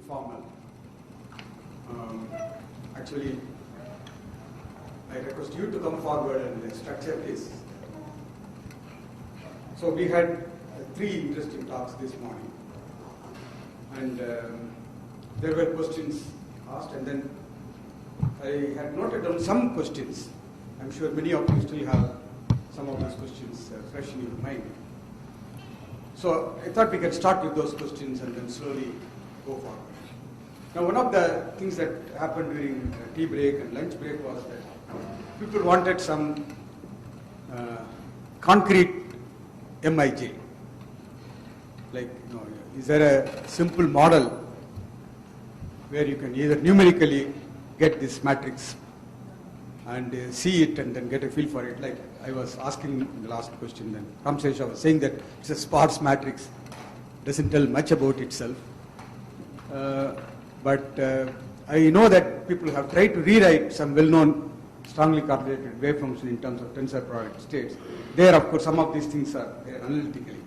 informal. Actually, I request you to come forward and structure this. So we had 3 interesting talks this morning, and there were questions asked, and then I had noted down some questions. I'm sure many of you still have some of those questions fresh in your mind. So I thought we could start with those questions and then slowly go forward. Now, one of the things that happened during tea break and lunch break was that people wanted some concrete MIJ. Like, is there a simple model where you can either numerically get this matrix and see it and then get a feel for it? Like I was asking in the last question, then Ramsesha was saying that it's a sparse matrix, doesn't tell much about itself. But I know that people have tried to rewrite some well-known strongly correlated wave function in terms of tensor product states. There, of course, some of these things are there analytically.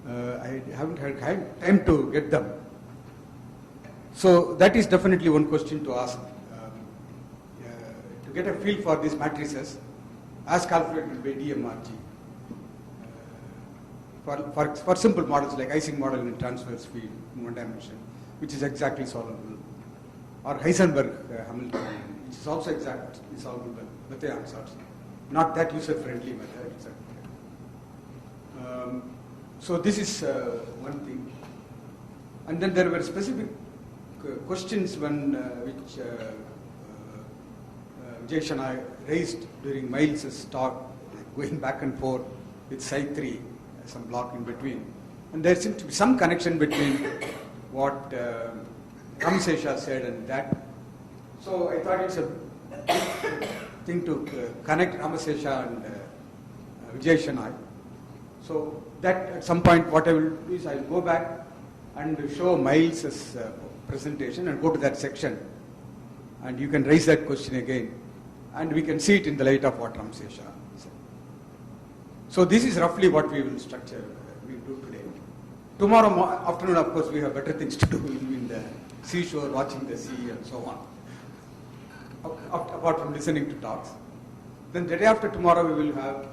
I haven't had time to get them. So that is definitely one question to ask. To get a feel for these matrices as calculated by DMRG. For simple models like Ising model in transverse field in one dimension, which is exactly solvable, or Heisenberg-Hamilton, which is also exactly solvable with the answers. Not that user-friendly method. So this is one thing. And then there were specific questions which Jayesh and I raised during Miles' talk, going back and forth with Psi 3, some block in between. And there seemed to be some connection between what Ramsesha said and that. So I thought it's a thing to connect Ramsesha and Jayesh and I. So that at some point what I will do is I will go back and show Miles' presentation and go to that section. And you can raise that question again. And we can see it in the light of what Ramsesha said. So this is roughly what we will structure, we will do today. Tomorrow afternoon, of course, we have better things to do in the seashore, watching the sea and so on, apart from listening to talks. Then the day after tomorrow, we will have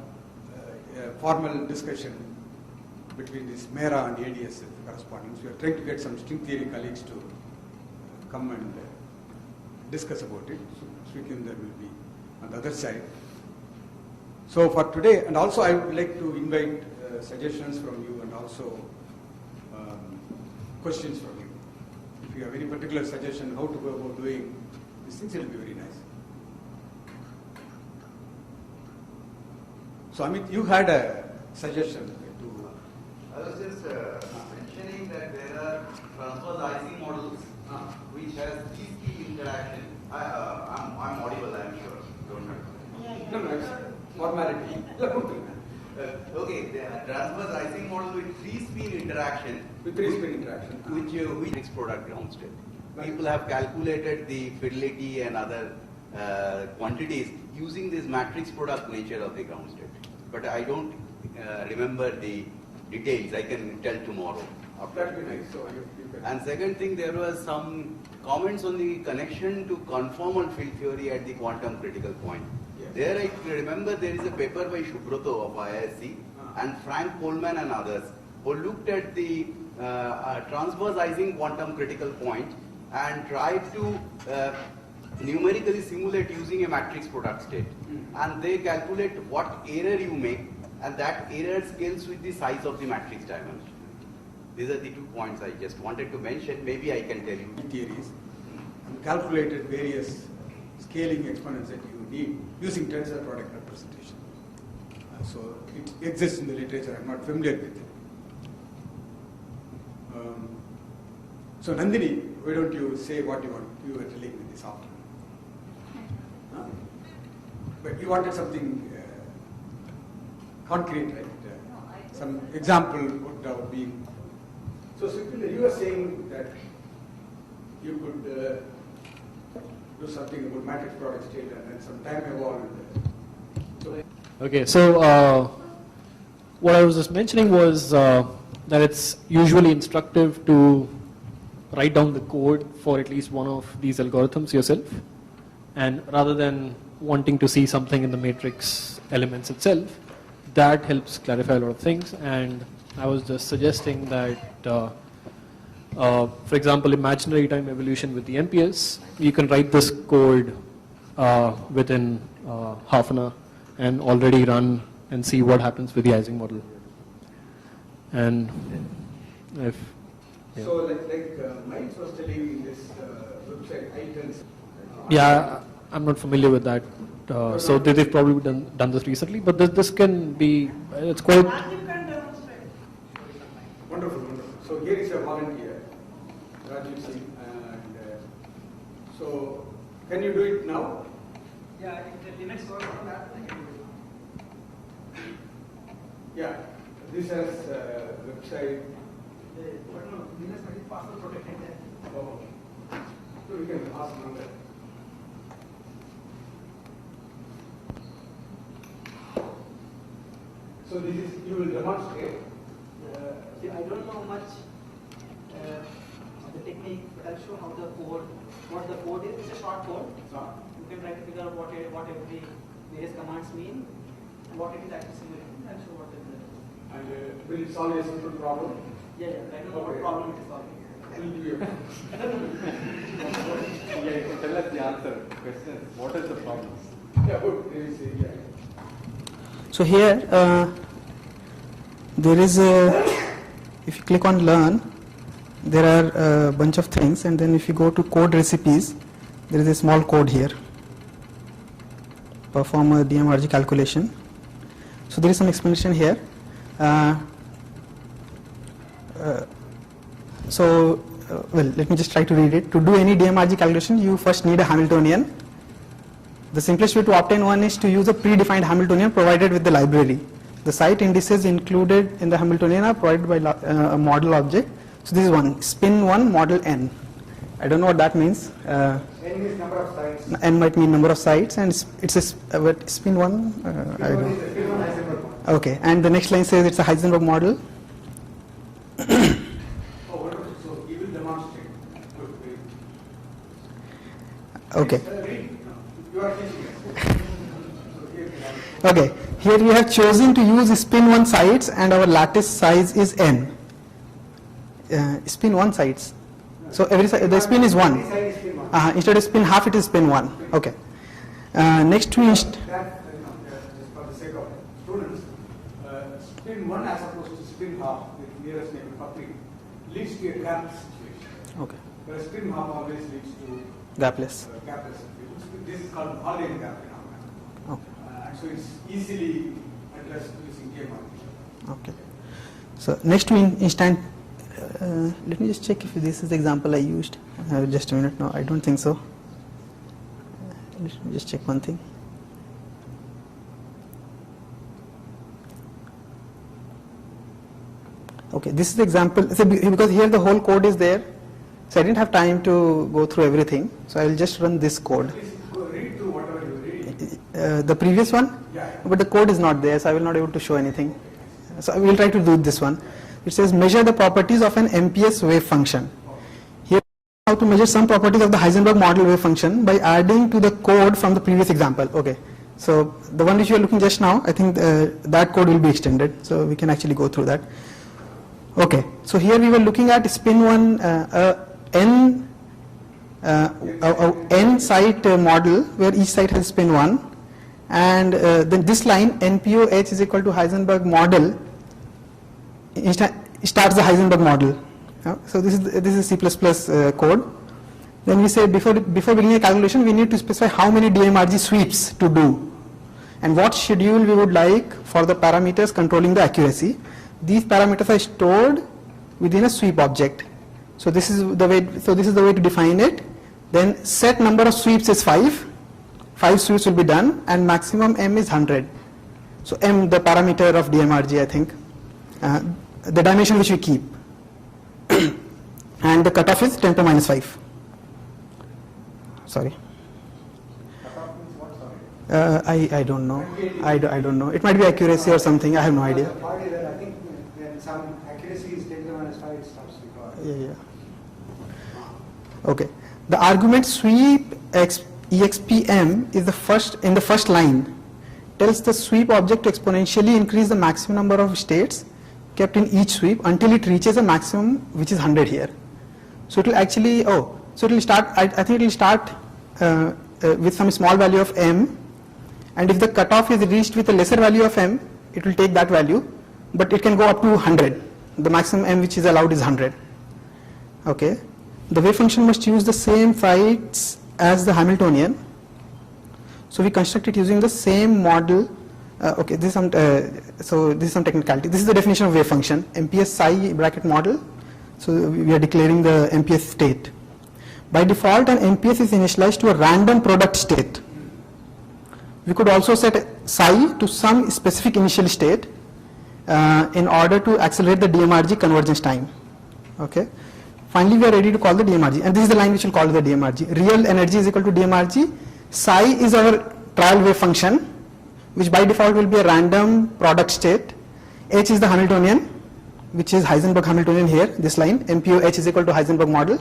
a formal discussion between this MERA and ADSF correspondence. We are trying to get some string theory colleagues to come and discuss about it. So Srikinder will be on the other side. So for today, and also I would like to invite suggestions from you and also questions from you. If you have any particular suggestion how to go about doing these things, it will be very nice. So Amit, you had a suggestion to... I was just mentioning that there are transversalizing models which has these key interaction. I'm audible, I'm sure. Don't know. No, it's formality. Okay, the transversalizing model with three-spin interaction. With three-spin interaction. Which makes product ground state. People have calculated the fidelity and other quantities using this matrix product nature of the ground state. But I don't remember the details. I can tell tomorrow. That would be nice. So you can. And second thing, there was some comments on the connection to conformal field theory at the quantum critical point. Yes. There I remember there is a paper by Shubroto of IISc and Frank Coleman and others who looked at the transversalizing quantum critical point and tried to numerically simulate using a matrix product state. And they calculate what error you make, and that error scales with the size of the matrix dimension. These are the 2 points I just wanted to mention. Maybe I can tell you. Theories and calculated various scaling exponents that you need using tensor product representation. So it exists in the literature. I'm not familiar with it. So Nandini, why don't you say what you were telling me this afternoon? But you wanted something concrete, right? Some example would have been. So simply, you were saying that you could do something about matrix product state and then some time evolved. Okay, so what I was just mentioning was that it's usually instructive to write down the code for at least one of these algorithms yourself, and rather than wanting to see something in the matrix elements itself, that helps clarify a lot of things. And I was just suggesting that, for example, imaginary time evolution with the MPS, you can write this code within half an hour and already run and see what happens with the Ising model. And if So like Miles was telling in this website, items. yeah, I'm not familiar with that. So they've probably done this recently, but this can be, it's quite. Wonderful, wonderful. So here is a volunteer, Rajiv Singh, and so can you do it now? Yeah, if the limits work on that, I can do it. Yeah, this has website. But no, limits are password protected there. Oh, so we can ask number. So this is, you will demonstrate. See, I don't know much of the technique, but I'll show how the code, what the code is. It's a short code. You can try to figure out what every various commands mean and what it is actually simulating. I'll show what it is. And will it solve a simple problem? Yeah, yeah. I don't know what problem it is solving. Will give you. Yeah, you can tell us the answer. Question is, what is the problem? Yeah, good. There is a, yeah. So here there is a, if you click on learn, there are a bunch of things, and then if you go to code recipes, there is a small code here, perform a DMRG calculation. So there is some explanation here. Well, let me just try to read it. To do any DMRG calculation, you first need a Hamiltonian. The simplest way to obtain one is to use a predefined Hamiltonian provided with the library. The site indices included in the Hamiltonian are provided by a model object. So this is one, spin 1 model n. I don't know what that means. N is number of sites. N might mean number of sites, and it's a spin 1. I don't know. Spin 1 Heisenberg model. Okay, and the next line says it's a Heisenberg model. Oh, wonderful. So he will demonstrate. Good, great. Okay. Read. You are teaching us. So here we have it. Okay, here we have chosen to use spin 1 sites, and our lattice size is n. Spin 1 sites. So every the spin is 1. This side is spin 1. Instead of spin half, it is spin 1. Okay. Next we That, just for the sake of students, spin 1 as opposed to spin half with nearest neighbor coupling leads to a gapless situation. okay, Whereas spin half always leads to gapless. gapless situation. This is called Holiday gap phenomenon. Okay. And so it's easily addressed using DMRG. Okay. So next we let me just check if this is the example I used. Just a minute. No, I don't think so. Let me just check one thing. Okay, this is the example. So because here the whole code is there, so I didn't have time to go through everything. So I will just run this code. Please go read through whatever you read. The previous one, Yeah. but the code is not there, so I will not be able to show anything. So I will try to do this one. It says measure the properties of an MPS wave function. Here, how to measure some properties of the Heisenberg model wave function by adding to the code from the previous example. Okay, so the one which you are looking just now, I think that code will be extended, so we can actually go through that. Okay, so here we were looking at spin 1 n site model where each site has spin 1, and then this line NPOH is equal to Heisenberg model starts the Heisenberg model. So this is C++ code. Then we say before beginning a calculation, we need to specify how many DMRG sweeps to do and what schedule we would like for the parameters controlling the accuracy. These parameters are stored within a sweep object. So this is the way. So this is the way to define it. Then set number of sweeps is 5. 5 sweeps will be done, and maximum m is 100. So m, the parameter of DMRG, I think, the dimension which we keep, and the cutoff is 10 to minus 5. Sorry. I don't know. I don't know. It might be accuracy or something. I have no idea. I think when some accuracy is 10 to minus 5, it stops recording. Yeah. Okay. The argument sweep expm is the first in the first line tells the sweep object to exponentially increase the maximum number of states kept in each sweep until it reaches a maximum which is 100 here. So it will actually so it will start. I think it will start with some small value of m, and if the cutoff is reached with a lesser value of m, it will take that value, but it can go up to 100. The maximum m which is allowed is 100. Okay. The wave function must use the same sites as the Hamiltonian. So we construct it using the same model. Okay, this is some so this is some technicality. This is the definition of wave function, MPS psi bracket model. So we are declaring the MPS state. By default, an MPS is initialized to a random product state. We could also set psi to some specific initial state in order to accelerate the DMRG convergence time. Okay. Finally, we are ready to call the DMRG, and this is the line which will call the DMRG. Real energy is equal to DMRG. Psi is our trial wave function, which by default will be a random product state. H is the Hamiltonian, which is Heisenberg Hamiltonian here, this line, MPO H is equal to Heisenberg model,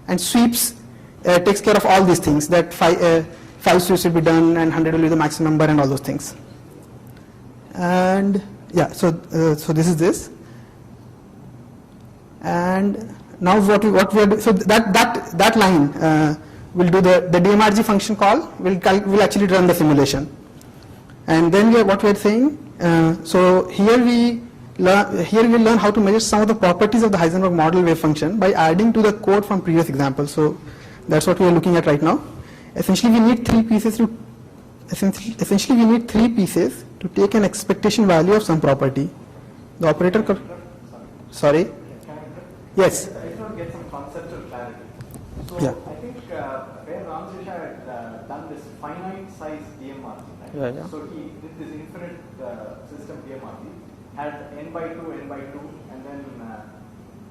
and sweeps takes care of all these things, that 5 sweeps will be done and 100 will be the maximum number and all those things. And yeah, so this is this. And now what we are doing, so that line will do the DMRG function call, will actually run the simulation. And then what we are saying, so here we learn how to measure some of the properties of the Heisenberg model wave function by adding to the code from previous examples. So that's what we are looking at right now. Essentially we need three pieces to take an expectation value of some property. The operator sorry. Yes. I just want to get some conceptual clarity. So Yeah. I think where Ramanujam had done this finite size DMRG, right? Yeah. So he did this infinite system DMRG, had n by 2, and then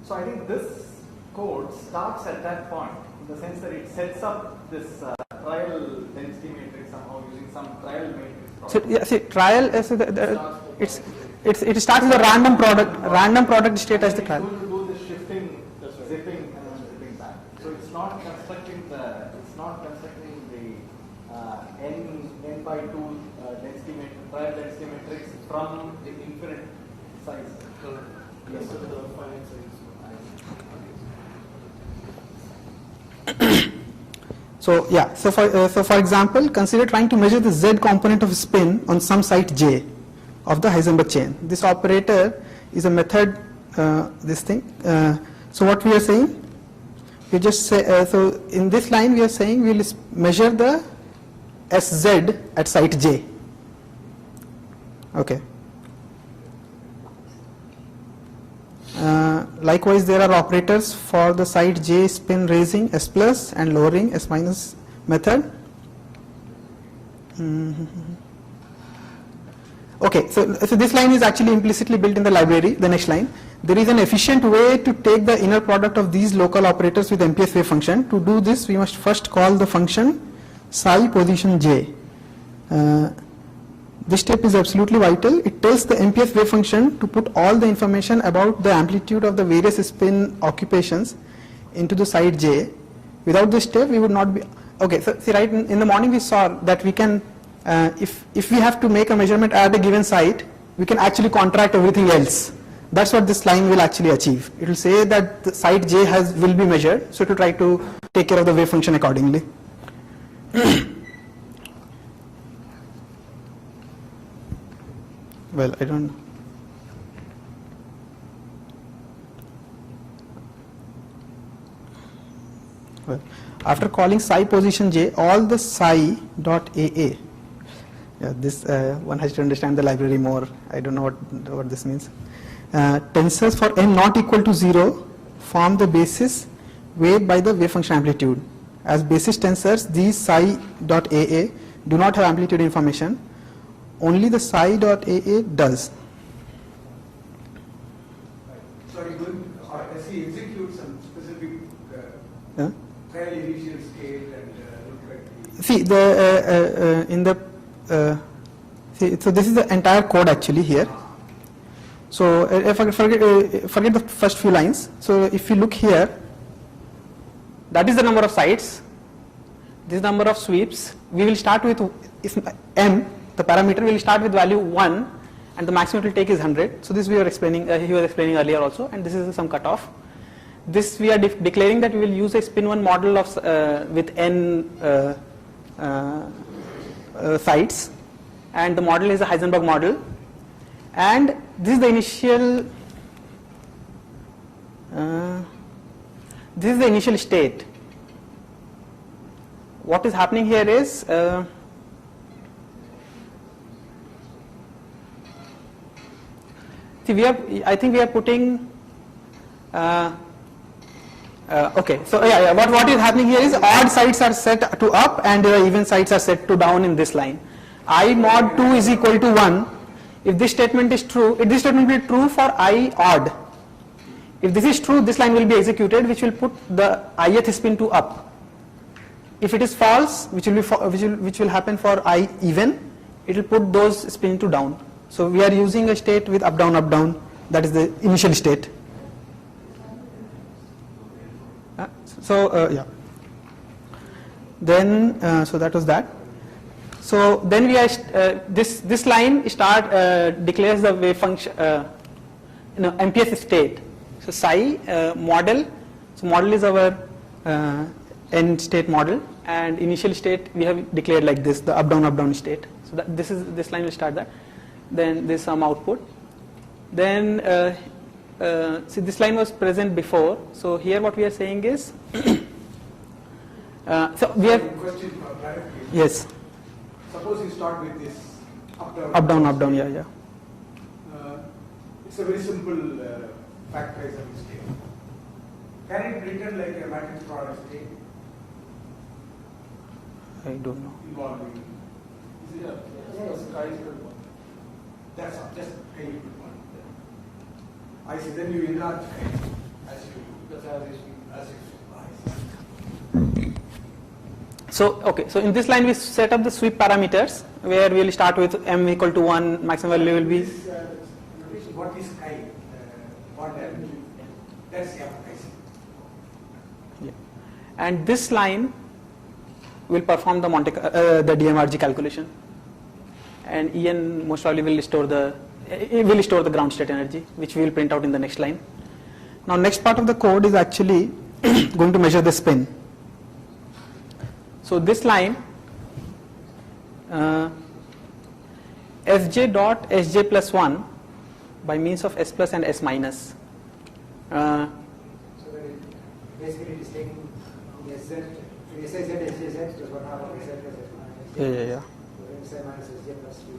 so I think this code starts at that point in the sense that it sets up this trial density matrix somehow using some trial matrix. So yeah, see, trial it starts with a random product state as the trial. It's going to do the shifting, zipping, and then zipping back. So it's not constructing the n by 2 density matrix, trial density matrix from the infinite size. Yes, to the finite size. So yeah, so for example, consider trying to measure the z component of spin on some site j of the Heisenberg chain. This operator is a method. This thing. So what we are saying, we just say so in this line we are saying we will measure the sz at site j. Okay. Likewise, there are operators for the site j spin raising s plus and lowering s minus method. Okay, so this line is actually implicitly built in the library. The next line, there is an efficient way to take the inner product of these local operators with MPS wave function. To do this, we must first call the function psi position j. This step is absolutely vital. It tells the MPS wave function to put all the information about the amplitude of the various spin occupations into the site j. Without this step, we would not be okay. So see, right in the morning we saw that we can, if we have to make a measurement at a given site, we can actually contract everything else. That's what this line will actually achieve. It will say that the site j will be measured, so to try to take care of the wave function accordingly. Well, I don't know. Well, after calling psi position j, all the psi dot AA. Yeah, this one has to understand the library more. I don't know what this means. Tensors for n not equal to 0 form the basis weighed by the wave function amplitude. As basis tensors, these psi dot AA do not have amplitude information. Only the psi dot AA does. Sorry, SE execute some specific Yeah? trial initial state and look at the. See the in the so this is the entire code actually here. So forget the first few lines. So if you look here, that is the number of sites, this number of sweeps. We will start with, if m, the parameter, will start with value 1 and the maximum it will take is 100. So this we were explaining, he was explaining earlier also, and this is some cutoff. This we are declaring that we will use a spin 1 model of with n sites, and the model is a Heisenberg model, and this is the initial state. What is happening here is see, I think we are putting okay, so what is happening here is odd sites are set to up and even sites are set to down in this line. I mod 2 is equal to 1. If this statement is true, if this statement will be true for I odd. If this is true, this line will be executed, which will put the ith spin to up. If it is false, which will happen for I even, it will put those spin to down. So we are using a state with up down, that is the initial state. Yeah. Then so that was that. So then we are this line declares the wave function MPS state. So psi model. So model is our end state model, and initial state we have declared like this, the up down state. So that this line will start that. Then there's some output. Then see, this line was present before. So here what we are saying is so we have Question for clarification. yes, Suppose you start with this up down. Yeah. It's a very simple factorizable state. Can it return like a matrix product state I don't know. involving? Is it that's all, just can you put one? I see. Then you enlarge as you So okay, so in this line we set up the sweep parameters where we will start with m equal to 1, maximum value will be what is chi? What that's I see. yeah. And this line will perform the the DMRG calculation, and En most probably will store the ground state energy, which we will print out in the next line. Now next part of the code is actually going to measure the spin. So this line Sj dot Sj plus 1 by means of S plus and S minus. So that basically it is taking SZ, SZ, SJZ plus 1 half of SZ plus S minus. Yeah. So SZ minus SJ plus 3.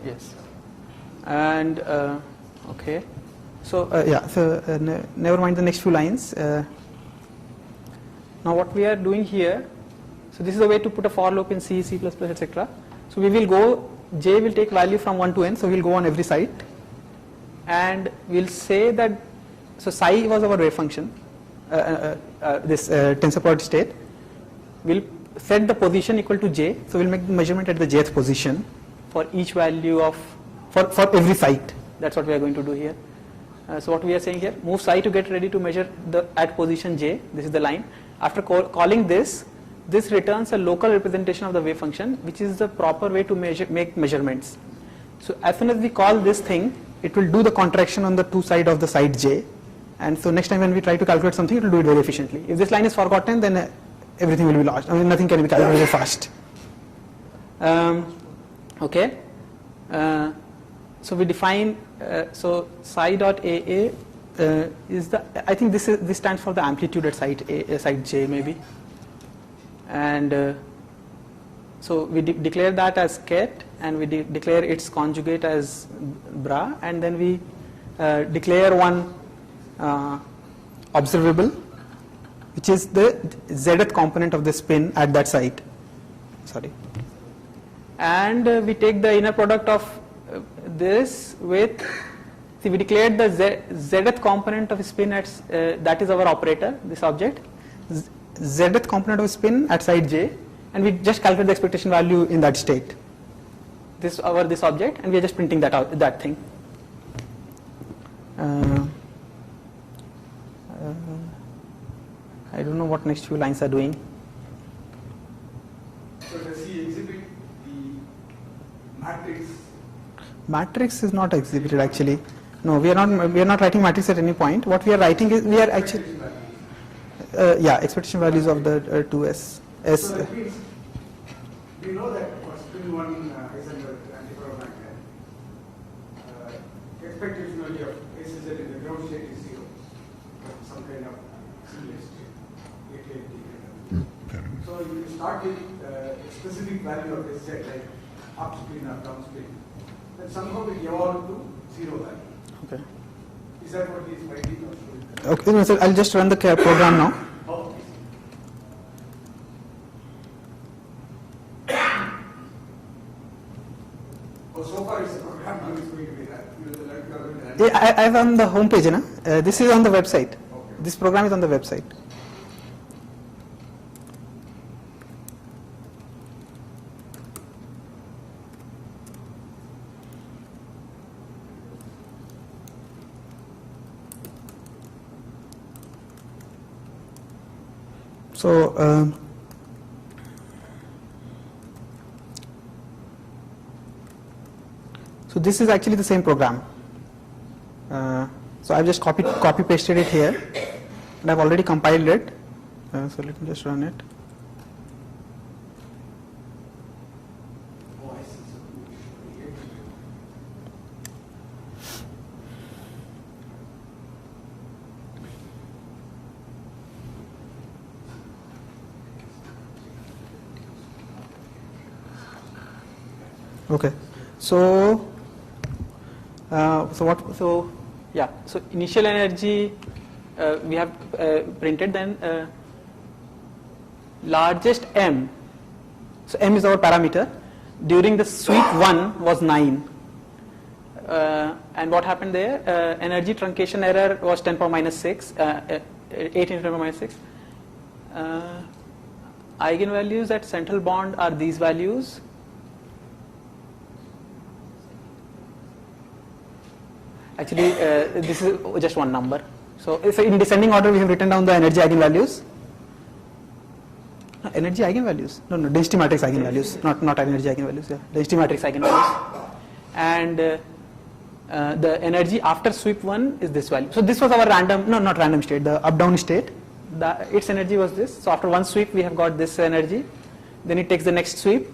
Yes. And okay. So never mind the next few lines. Now what we are doing here, so this is a way to put a for loop in C, C++, etc. So we will go, J will take value from 1 to n, so we will go on every site, and we will say that, so psi was our wave function, this tensor product state. We will set the position equal to J, so we will make the measurement at the jth position for each value of, for every site. That's what we are going to do here. So what we are saying here, move psi to get ready to measure at position J, this is the line. After calling this returns a local representation of the wave function, which is the proper way to make measurements. So as soon as we call this thing, it will do the contraction on the two sides of the site J, and so next time when we try to calculate something, it will do it very efficiently. If this line is forgotten, then everything will be lost. I mean, nothing can be calculated fast. Okay. So we define so psi dot AA is the, I think this stands for the amplitude at site J maybe, and so we declare that as ket, and we declare its conjugate as bra, and then we declare one observable, which is the zth component of the spin at that site. Sorry, and we take the inner product of this with, see, we declared the zth component of spin at that is our operator, this object, zth component of spin at site J, and we just calculate the expectation value in that state. This object, and we are just printing that out, that thing. what next few lines are doing. So does he exhibit the matrix? Matrix is not exhibited actually. No, we are not writing matrix at any point. What we are writing is we are actually expectation values of the 2s. So that means we know that for spin 1 Heisenberg antiferromagnet, expectation value of SZ in the ground state is 0. Some kind of similar state. So you start with a specific value of SZ, like up spin or down spin. Then somehow it evolved to 0 value. Okay. Is that what he is writing? Okay, no, so I'll just run the program now. Oh, so far it's a program, now it's going to be that. You will learn to run. I have on the home page, this is on the website. Okay. This program is on the website. So this is actually the same program. So I've just copy pasted it here, and I've already compiled it. So let me just run it. Okay, so so initial energy we have printed, then largest m, so m is our parameter, during the sweep 1 was 9, and what happened there, energy truncation error was 10 power minus 6, 18 10 power minus 6, eigenvalues at central bond are these values. Actually, this is just one number. So in descending order, we have written down the energy eigenvalues. Energy eigenvalues? No, density matrix eigenvalues, not energy eigenvalues. Yeah, density matrix eigenvalues. And the energy after sweep 1 is this value. So this was our random, no, not random state, the up-down state. Its energy was this. So after one sweep, we have got this energy. Then it takes the next sweep.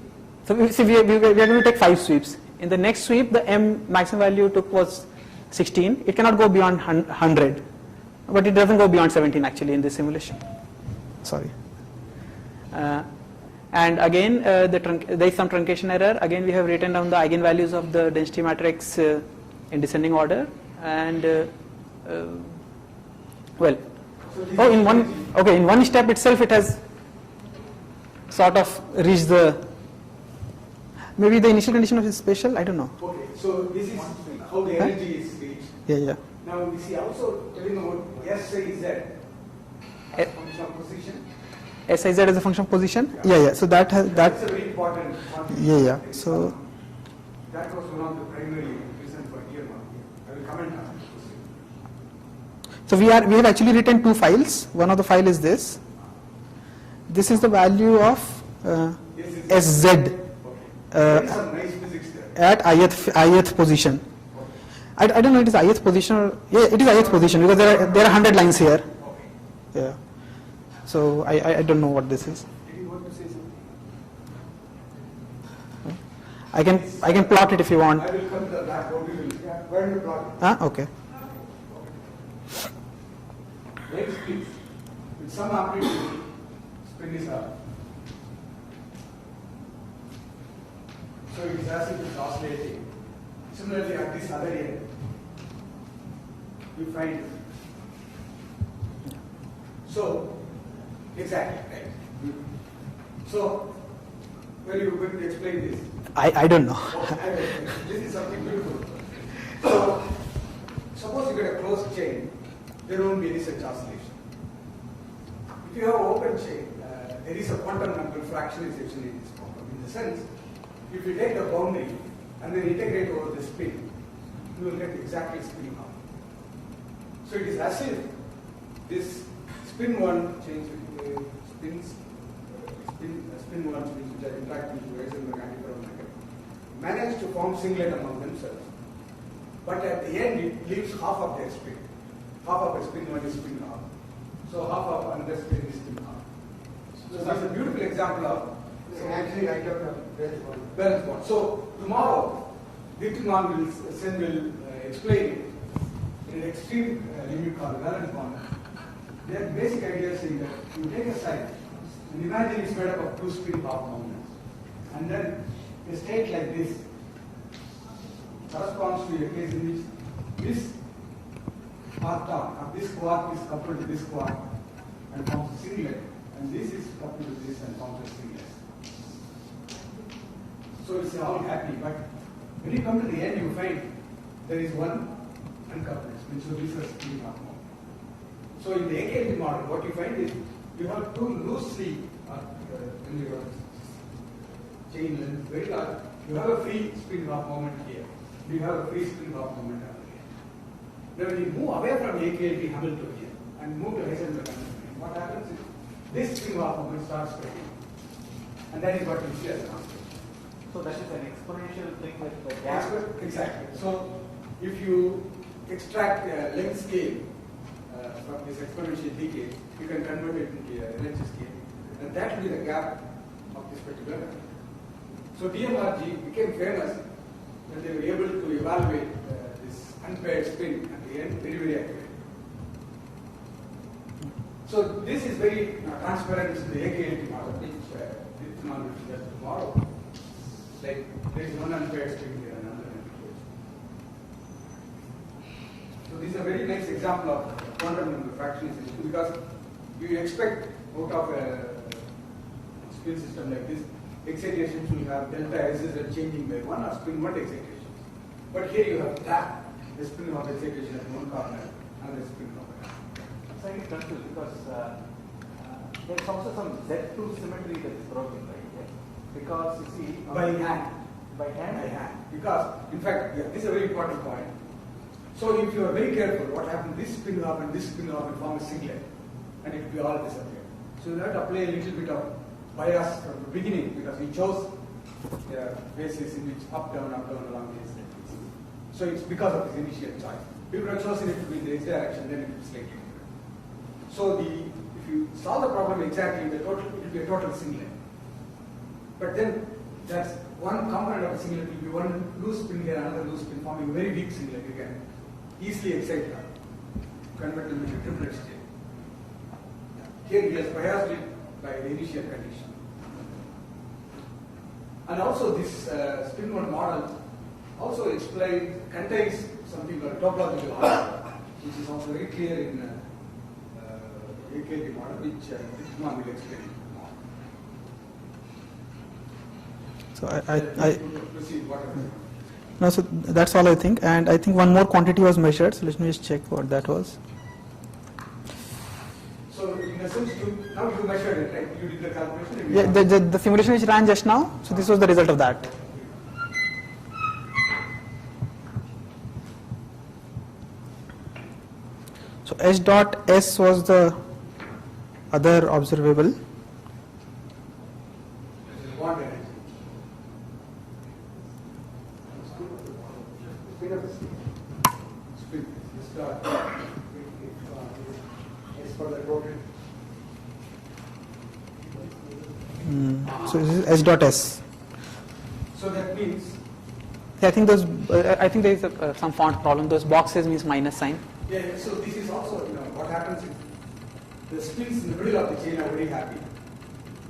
So we are going to take 5 sweeps. In the next sweep, the m maximum value took was 16. It cannot go beyond 100, but it doesn't go beyond 17 actually in this simulation. Sorry. And again, there is some truncation error. Again, we have written down the eigenvalues of the density matrix in descending order, and in one step itself it has sort of reached the, maybe the initial condition of is special, I don't know. Okay, so this is how the energy is reached. Yeah. Now we see also telling about SIZ as a function of position. SIZ as a function of position? Yeah. So that's a very important quantity. Yeah. So that was one of the primary reasons for DMR. I will comment on it. So we have actually written 2 files. One of the file is this. This is the value of SZ There is some nice physics there. at ith position. I don't know it is ith position or, yeah, it is ith position because there are 100 lines here. Yeah. So I don't know what this is. Did you want to say something? I can plot it if you want. I will come to the blackboard. Where do you plot it? Okay. X spin with some amplitude, spin is up. So it is as if it is oscillating. Similarly, at this other end, you find it. So, exactly, right? So, where are you going to explain this? I don't know. This is something beautiful. So, suppose you get a closed chain, there won't be any such oscillation. If you have an open chain, there is a quantum number fractionization in this problem. In the sense, if you take the boundary and then integrate over the spin, you will get exactly spin half. So it is as if this spin 1 change will spin ones which are interacting to Heisenberg antiferromagnetic manage to form singlet among themselves. But at the end, it leaves half of their spin. Half of a spin one is spin half. So half of another spin is spin half. So that's a beautiful example of. So actually write out the Balance bond. So tomorrow, Vidya-mitra will explain it in an extreme limit called valence bond. Their basic idea is saying that you take a side and imagine it's made up of two spin half moments, and then a state like this corresponds to a case in which this quark of this quark is coupled to this quark and forms a singlet, and this is coupled to this and forms a singlet. So it's all happy, but when you come to the end, you find there is one uncoupling, which will be a spin half moment. So in the AKLT model, what you find is you have two loosely in your chain length very large. You have a free spin half moment here. You have a free spin half moment over here. Then when you move away from AKLT Hamilton here and move to Heisenberg Hamilton, what happens is this spin half moment starts spreading, and that is what you see as an answer. So that is an exponential thing with the gap. Exactly. So if you extract length scale from this exponential decay, you can convert it into a energy scale, and that will be the gap of this particular number. So DMRG became famous when they were able to evaluate this unpaired spin at the end very, very accurately. So this is very transparent in the AKLT model, which this model which is just tomorrow. Like there is one unpaired spin here and another unpaired spin. So this is a very nice example of quantum number fractionization, because you expect out of a spin system like this, excitations will have delta S's and changing by one or spin one excitations. But here you have that, the spin of excitation at one corner and the spin of another. So I get confused because there's also some Z2 symmetry that is broken, right? Because you see By hand. By hand? By hand. Because, in fact, yeah, this is a very important point. So if you are very careful, what happens, this spin off and this spin off will form a singlet, and it will all disappear. So you have to apply a little bit of bias from the beginning, because we chose the basis in which up, down, along these lines. So it's because of this initial choice. If you have chosen it to be in this direction, then it will be slightly different. So if you solve the problem exactly, it will be a total singlet. But then that's one component of a singlet will be one loose spin here, another loose spin, forming a very weak singlet. You can easily excite that, convert them into triplet state. Here we have biased it by the initial condition. And also this spin one model also contains something called topological order, which is also very clear in AKLT model, which Vidya-mitra will explain. So Proceed, whatever. no, so that's all I think, and I think one more quantity was measured. So let me just check what that was. So in a sense, now you measured it, right? You did the calculation. And Yeah, the simulation which ran just now. So this was the result of that. So H dot S was the other observable. Bond energy. Spin of the spin. Start. As for the total. So this is H dot S. So that means. Yeah, I think those. I think there is some font problem. Those boxes means minus sign. Yeah, so this is also, what happens is the spins in the middle of the chain are very happy.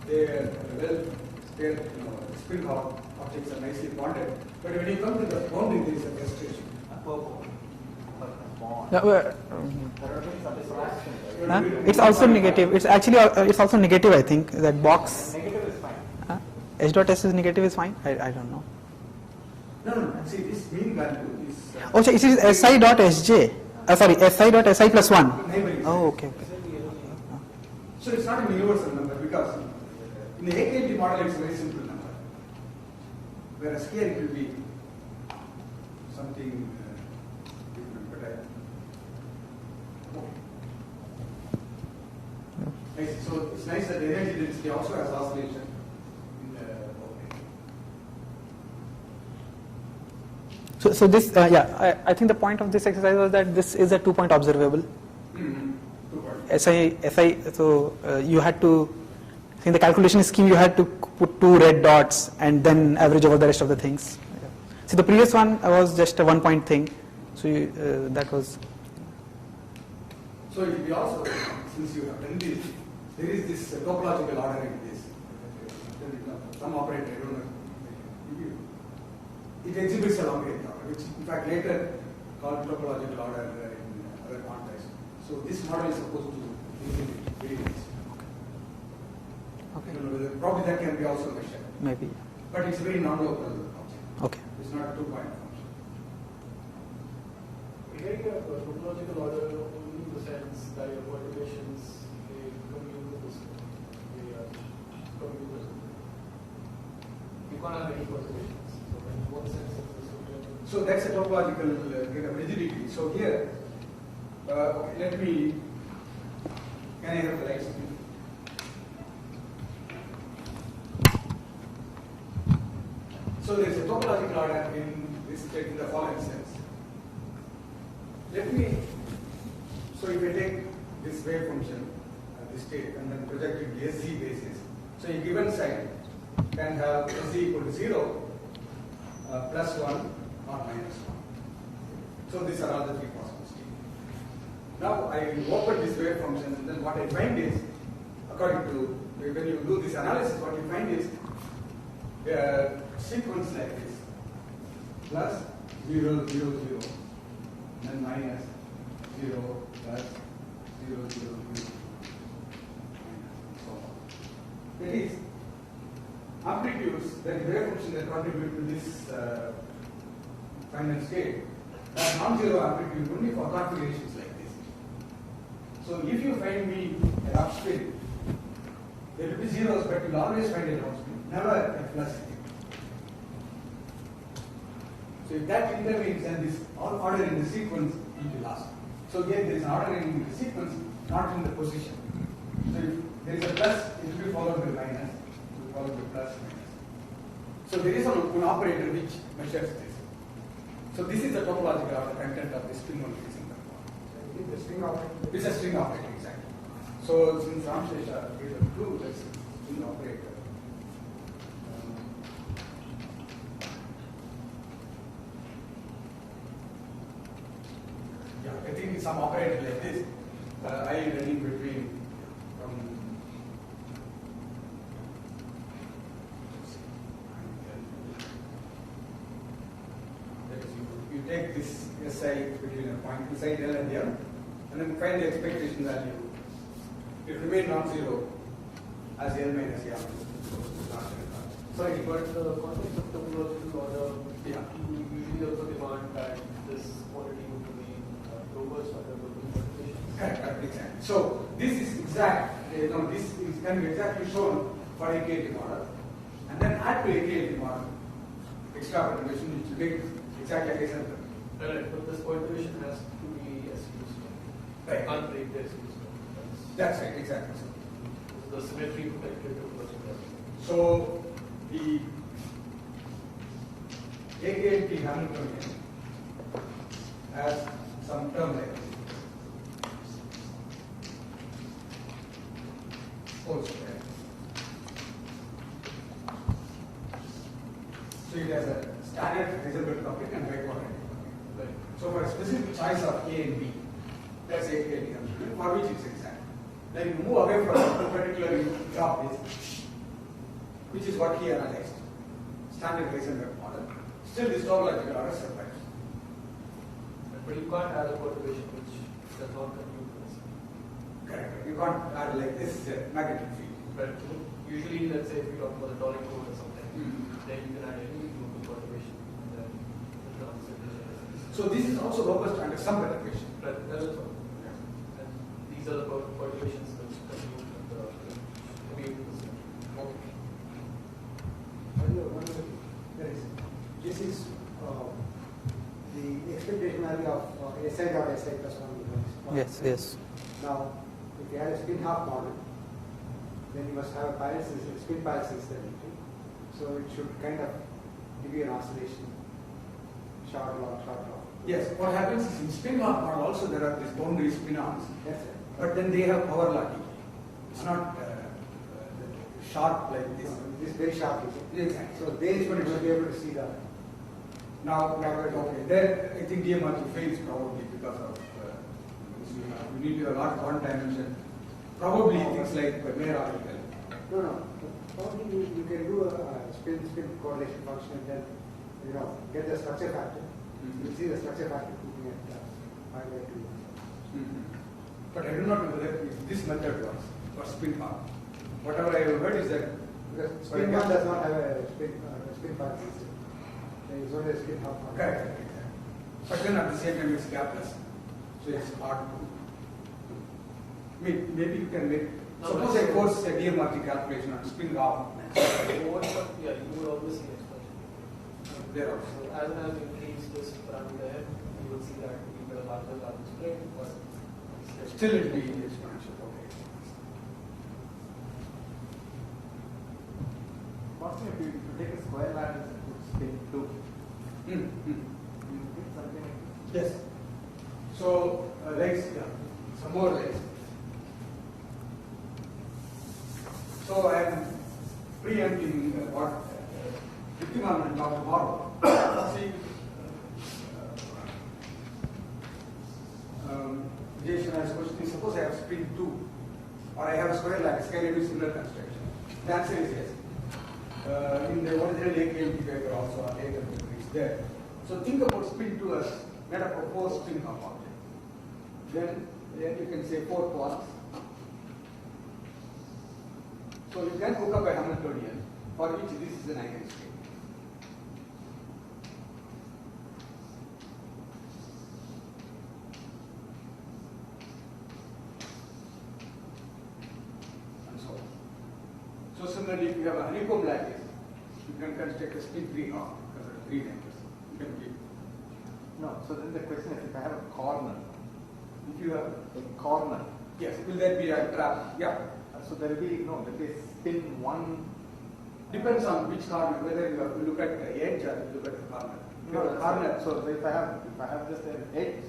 They're spin objects are nicely bonded. But when you come to the boundary, there is a frustration. It's also negative. It's actually it's also negative. I think that box. Negative is fine. H dot S is negative is fine. I don't know. No. See, this mean value is. Oh, so it is Si dot Sj. Sorry, Si dot Si plus 1. Neighboring. Oh, okay. So it's not a universal number, because in the AKLT model it's a very simple number. Whereas here it will be something different. But I see. So it's nice that the energy density also has oscillation in the operation. So this, I think the point of this exercise was that this is a 2-point observable. Mm-hmm. 2 points. SI, so you had to, in the calculation scheme, you had to put 2 red dots and then average over the rest of the things. So the previous one was just a 1-point thing. So that was. So we also, since you have done this, there is this topological order in this. Some operator, I don't know. It exhibits a long range order, which in fact later called topological order in other contexts. So this model is supposed to exhibit very nice. Okay. I don't know whether, probably that can be also measured. Maybe. But it's a very non-local object. Okay. It's not a 2-point function. Here you have a topological order only in the sense that your perturbations they commute with this. They are commute with. You can't have any perturbations. So in what sense is this? So that's a topological kind of rigidity. So here, okay, let me, can I have the lights? So there is a topological order in this state in the following sense. Let me, so if I take this wave function at this state and then project it to SZ basis, so a given site can have SZ equal to 0, plus 1 or minus 1. So these are all the 3 possible states. Now I open this wave function and then what I find is, according to, when you do this analysis, what you find is a sequence like this, plus 0, 0, 0, and minus 0, plus 0, 0, 0, minus, and so on. That is, amplitudes, that wave function that contribute to this final state, are non-zero amplitude only for configurations like this. So if you find me an upspin, there will be zeros, but you'll always find a downspin, never a plus. So if that intervenes, then this all order in the sequence will be lost. So again, there is an order in the sequence, not in the position. So if there is a plus, it will be followed by minus, it will follow by plus, minus. So there is an operator which measures this. So this is the topological order content of the string multiplication. It's a string operator. It's a string operator, exactly. So since Ramshesha gave a clue, that's string operator. Yeah, I think some operator like this, I running between from that is you take this SI between a point inside L and M, and then find the expectation value. It remains non-zero as L minus M. Sorry, but the concept of topological order, Yeah. you usually also demand that this quantity would be robust under the perturbation. Correct, exactly. So this is exact. This is can be exactly shown for a KT model, and then add to a KT model extra perturbation which will make exactly like I said. Right, but this perturbation has to be SU square. Right. Can't break the SU square. That's right, exactly. The symmetry protected topological. So the AKT Hamiltonian has some term like this. Whole square. So it has a standard Heisenberg coupling and biquadratic coupling. Right. So for a specific choice of A and B, that's AKT Hamiltonian, for which it's exact. Then you move away from a particular job this, which is what he analyzed. Standard Heisenberg model. Still this topological order survives. But you can't add a perturbation which does not compute this. Correct. You can't add like this magnetic field. But usually, let's say if we talk about the Turing code or something, Mm-hmm. then you can add any local perturbation and then the transition is. So this is also robust under some perturbation. Right, that is all. And these are the perturbations which compute with the commute with the symmetry. Okay. This is the expectation value of SI dot SI plus 1 becomes 1. Yes, yes. Now, if you had a spin half model, then you must have a pilot system, spin pilot system. So it should kind of give you an oscillation, short, long, short, long. Yes, what happens is in spin lock model also there are these boundary spin-ons, Yes, sir. but then they have power locking. It's not sharp like this. This is very sharp. Exactly. So there you will be able to see that. Now, okay, there I think DMRG fails probably because of you need to have a lot of one dimension. Probably things like mere orbital. No. Probably you can do a spin correlation function and then get the structure factor. You'll see the structure factor moving at 5 by 2. But I do not know whether if this method works for spin half. Whatever I have heard is that Because spin one does not have a spin path system. There is only a spin half. correct. But then at the same time it's gapless. So it's hard to. Maybe you can make. Suppose I force a DMRG calculation on spin half. You would always see expansion. There also. So as you increase this parameter, you will see that you get a larger spring, but Still it will be exponential. Okay. First, if you take a square lattice and put spin 2, you get something like this. Yes. So legs, some more legs. So I am preempting what Vidya-mitra will talk tomorrow. See, Jason has question, suppose I have spin 2 or I have a square lattice, can I do similar construction? The answer is yes. In the original AKMP paper also, AKMP is there. So think about spin 2 as made up of 4 spin half objects. Then you can say 4 quarks. So you can hook up a Hamiltonian for which this is an eigenstate. So similarly, if you have a honeycomb lattice, you can construct a spin 3 half because there are 3 members. You can keep. No, so then the question is if I have a corner, If you have, a corner, yes, will there be a trap? Yeah. so there will be spin 1. Depends on which corner, whether you have to look at the edge or you look at the corner. If you have a corner, So if I have just an edge,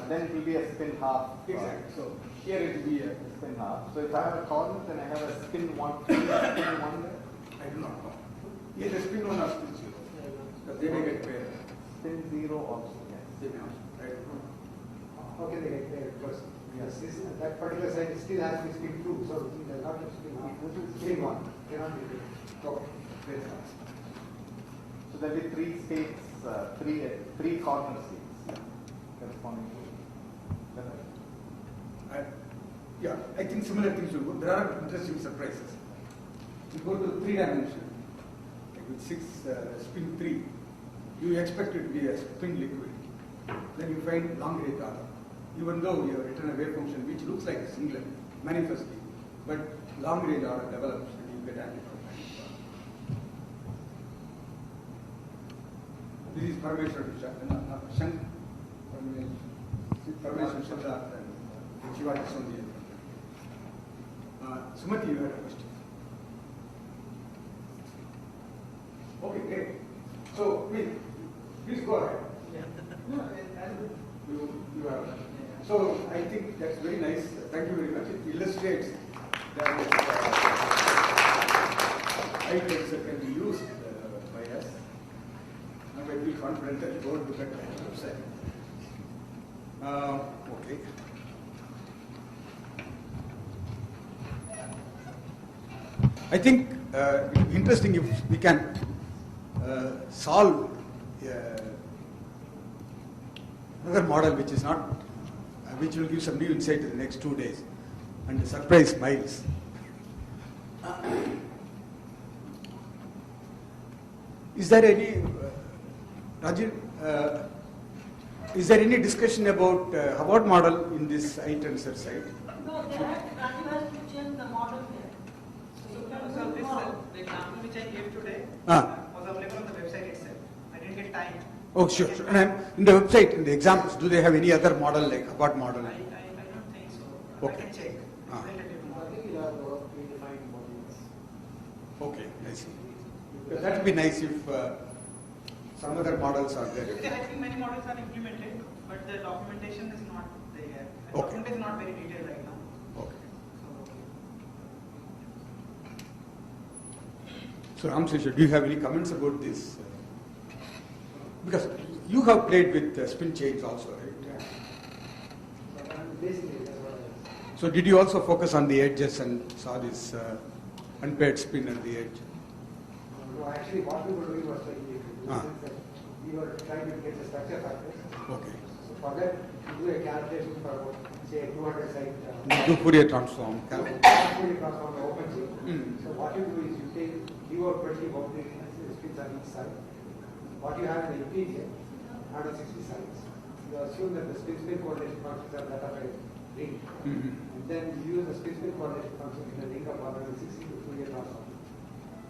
then it will be a spin half. exactly. So here it will be a, Spin half. So if I have a corner, then I have a spin 1, spin 1 there. I do not know. Either spin 1 or spin 0. Because they may get paired. Spin 0 also, yes. They may also, right? How can they get there? Because that particular side still has to be spin 2, so it does not have spin half. Spin 1 cannot be there. Okay. Very nice. So there will be 3 states, 3 corner states corresponding to. Yeah, I think similar things will go. There are interesting surprises. You go to 3 dimension, like with 6 spin 3, you expect it to be a spin liquid. Then you find long range order. Even though you have written a wave function which looks like a singlet, manifestly, but long range order develops and you get antiphase. This is Parameshwar Shank, Parameshwar Shank and Shivaji Sondhi. Sumati, you had a question. Okay, great. So, please go ahead. You are. So, I think that's very nice. Thank you very much. It illustrates that items that can be used by us. Now I feel confident that you go look at the website. Okay. I think interesting if we can solve another model which is not, which will give some new insight in the next 2 days and surprise Miles. Is there any, Rajiv, is there any discussion about Hubbard model in this I-tensor site? No, they had Raju has to change the model here. So this the example which I gave today Ah. was available on the website itself. I didn't get time. Oh, sure. And in the website, in the examples, do they have any other model like Hubbard model? I don't think so. Okay. I can check. Ah. I'll tell you I more. think Okay, I see. That would be nice if some other models are there. I think many models are implemented, but the documentation is not there. The Okay. documentation is not very detailed right now. Okay. So Ramsesha, do you have any comments about this? Because you have played with spin chains also, right? Yeah. But basically, that's what it is. So did you also focus on the edges and saw this unpaired spin at the edge? No, actually, what we were doing was like, in the Ah. sense that we were trying to get the structure factors. Okay. So for that, we do a calculation for about, say, 200 site. Do Fourier transform. Fully transform the open chain. Mm. So what you do is you take, give out 20 boundary spins on each side. What you have in the integer, 160 sides. You assume that the spin correlation functions are that of a ring. Mhm. And then you use the spin correlation function in the ring of 160 to Fourier transform.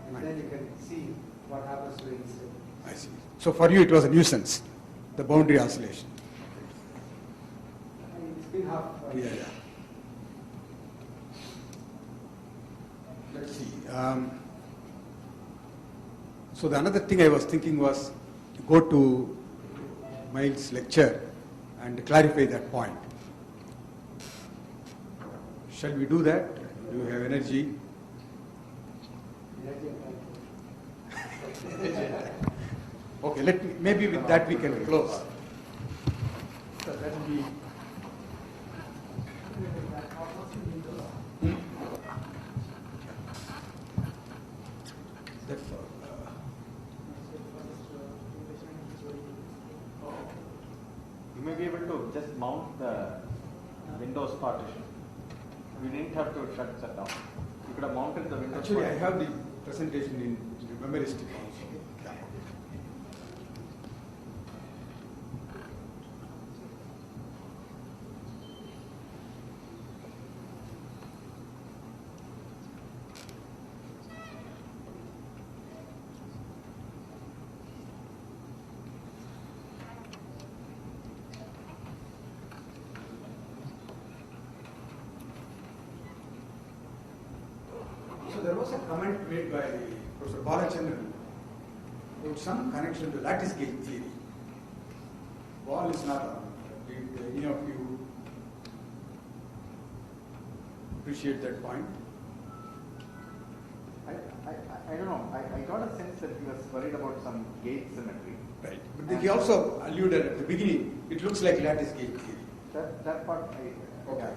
And Right. then you can see what happens to each step. I see. So for you it was a nuisance, the boundary oscillation. I mean, spin half. Yeah. Let's see. So the another thing I was thinking was to go to Miles' lecture and clarify that point. Shall we do that? Do you have energy? Okay, maybe with that we can close. So that will be. That's all. You may be able to just mount the Windows partition. You didn't have to shut that down. You could have mounted the Windows Actually, I partition. have the presentation in the memory stick also. Yeah. So there was a comment made by Professor Balachandran about some connection to lattice gauge theory. Ball is not on. Did any of you appreciate that point? I don't know. I got a sense that he was worried about some gauge symmetry. Right. But then he also alluded at the beginning, it looks like lattice gauge theory. That part, I Okay.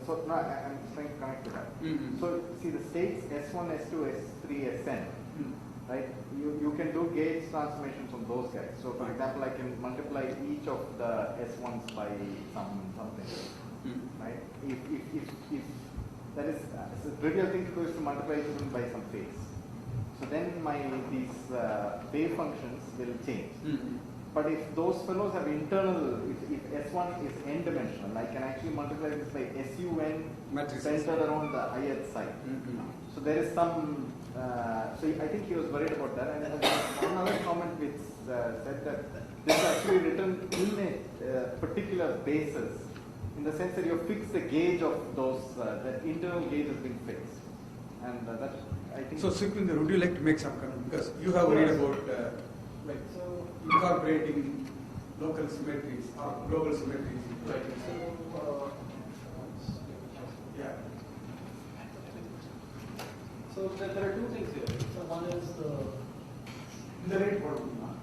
so no, I'm trying to connect to that. Mhm. So see the states S1, S2, S3, Sn, Mm. right? You can do gauge transformations on those guys. So for example, I can multiply each of the S1s by something, Mm. right? If that is a trivial thing to do is to multiply them by some phase. So then these wave functions will change. Mm. But if those fellows have internal, if S1 is n-dimensional, I can actually multiply this by SUN Matrices. centered around the ith side. Mhm. So there is some, so I think he was worried about that. And one other comment which said that this is actually written in a particular basis, in the sense that you fix the gauge of those, the internal gauge has been fixed. And that, I think. So Sukhvinder, would you like to make some comment? Because you have worried about Right. So incorporating local symmetries or global symmetries. right. So Yeah. so there are two things here. So one is The rate what would be not?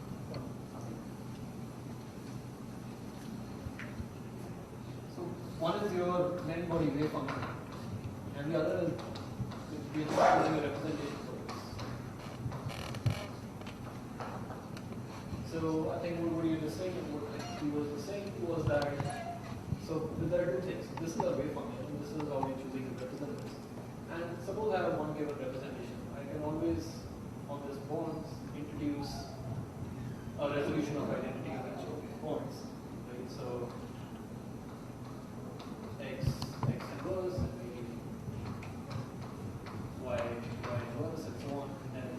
so one is your main body wave function, and the other is we're just using a representation for this. So I think what you were just saying, and what he was just saying was that, so there are two things. This is a wave function, and this is how we're choosing to represent this. And suppose I have one given representation. I can always, on this bonds, introduce a resolution of identity of bonds. Right? So x inverse, and maybe y inverse, and so on. And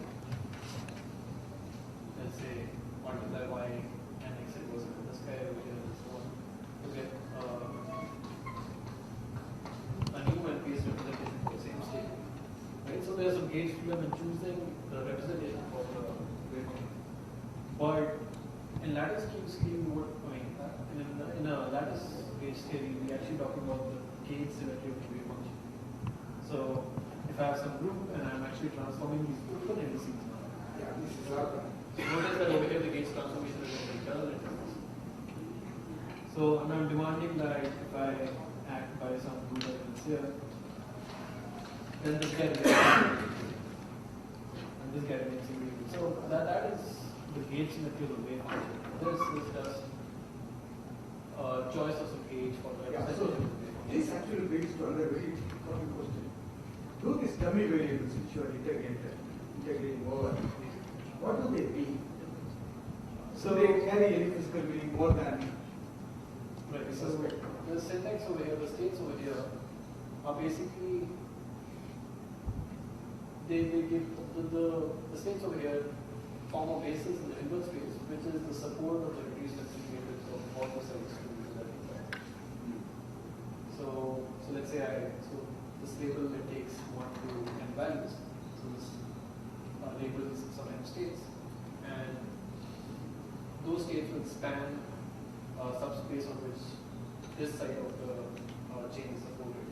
let's say multiply y and x inverse into the square root here and so on to get a new and piece representation for the same state. Right? So there's some gauge freedom in choosing the representation for the wave function. But in lattice scheme, in a lattice gauge theory, we actually talk about the gauge symmetry of the wave function. So if I have some group and I'm actually transforming these open indices now. Yeah, this is our. So notice that over here the gauge transformation is going to be internal indices. So I'm demanding that if I act by some rule elements here, then this guy remains and this guy remains single. So that is the gauge symmetry of the wave function. This is just choice of some gauge for the Yeah, so this actually brings to another very important question. Do these dummy variables which you are integrating over, what do they mean? So they carry any physical meaning more than. Right. So the syntax over here, the states over here are basically they give the states over here form a basis in the inverse space, which is the support of the reduced density matrix of all the cells to that effect. So let's say this label it takes 1 to n values. So this labels some n states, and those states will span subspace on which this side of the chain is supported.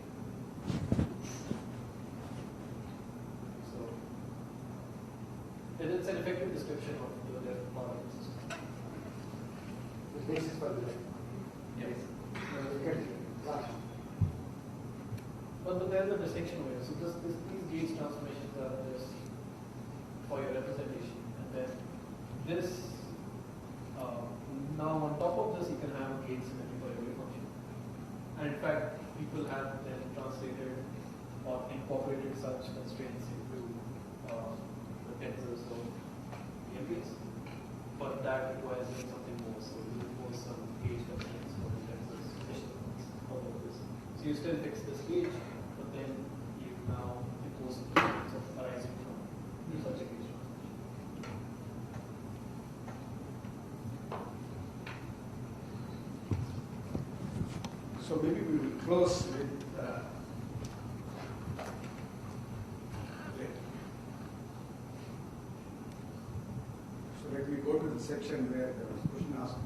So it's an effective description of the left part of the system. The basis for the Yes. last. But there's a distinction over here. So these gauge transformations are just for your representation, and then this. Now on top of this, you can have a gauge symmetry for every function. And in fact, people have then translated or incorporated such constraints into the tensors of the MPs. But that requires doing something more. So you impose some gauge constraints for the tensors, all of this. So you still fix this gauge, but then you now impose some constraints of arising from such a gauge. So maybe we will close with. So let me go to the section where there was a question asked by.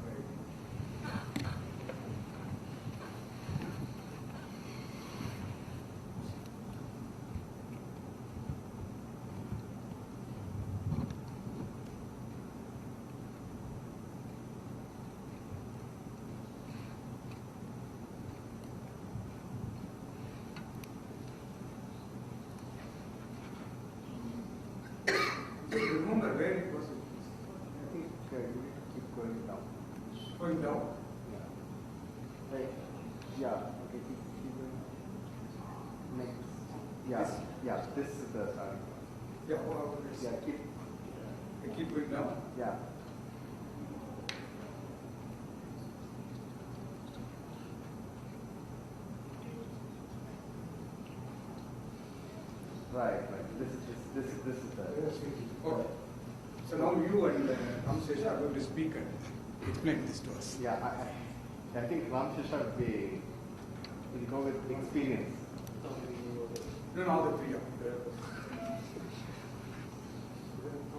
Remember where it was? I think you need to keep going down. Going down. Right. Yeah. Okay. Keep going. Next. Yeah. This? Yeah. This is the starting point. Yeah. Oh, okay. Yeah. Keep going down. Yeah. Right. This is the. Okay. So now you and Ramsesha are going to speak and explain this to us. Yeah. I think Ramsesha will go with experience. No, all the three of you.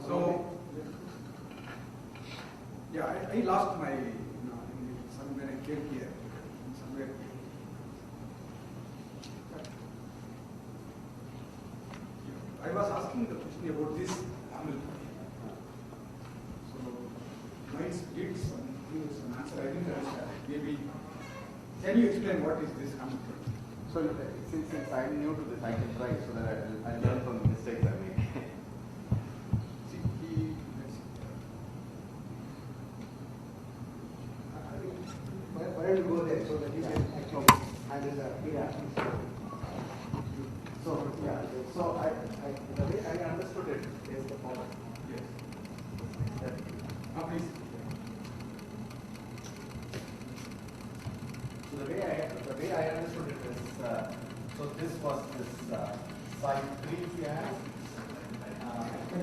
So, yeah, I lost my, somewhere I came here, somewhere. I was asking the question about this Hamilton. So, might give some answer. I didn't understand. Maybe, can you explain what is this Hamilton? So since I'm new to this, I can try so that I learn from the mistakes I make. Why don't you go there so that you can actually handle the So the way I understood it is the following. Yes. Please. So the way I understood it is so this was this side 3 we have.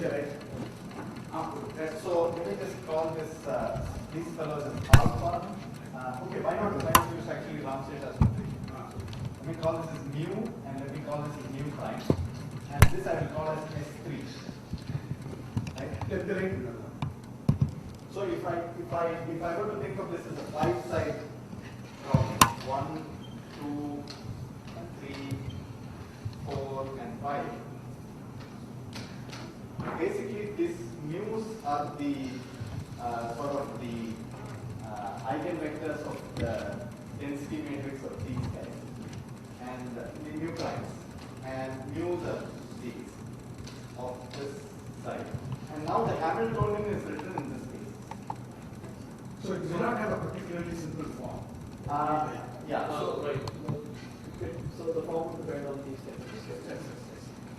Right. So let me just call this these fellows as alpha. Okay, why not use actually Ramsesha's notation? Let me call this as mu and let me call this as mu prime. And this I will call as S3. Right? Left to right. So if I were to think of this as a 5-side problem, 1, 2, 3, 4, and 5. Basically, these mu's are the sort of the eigenvectors of the density matrix of these guys, and the mu primes, and mu's are these of this side. And now the Hamiltonian is written in this case. So it may not have a particularly simple form. Yeah. Right. So the form will depend on these things.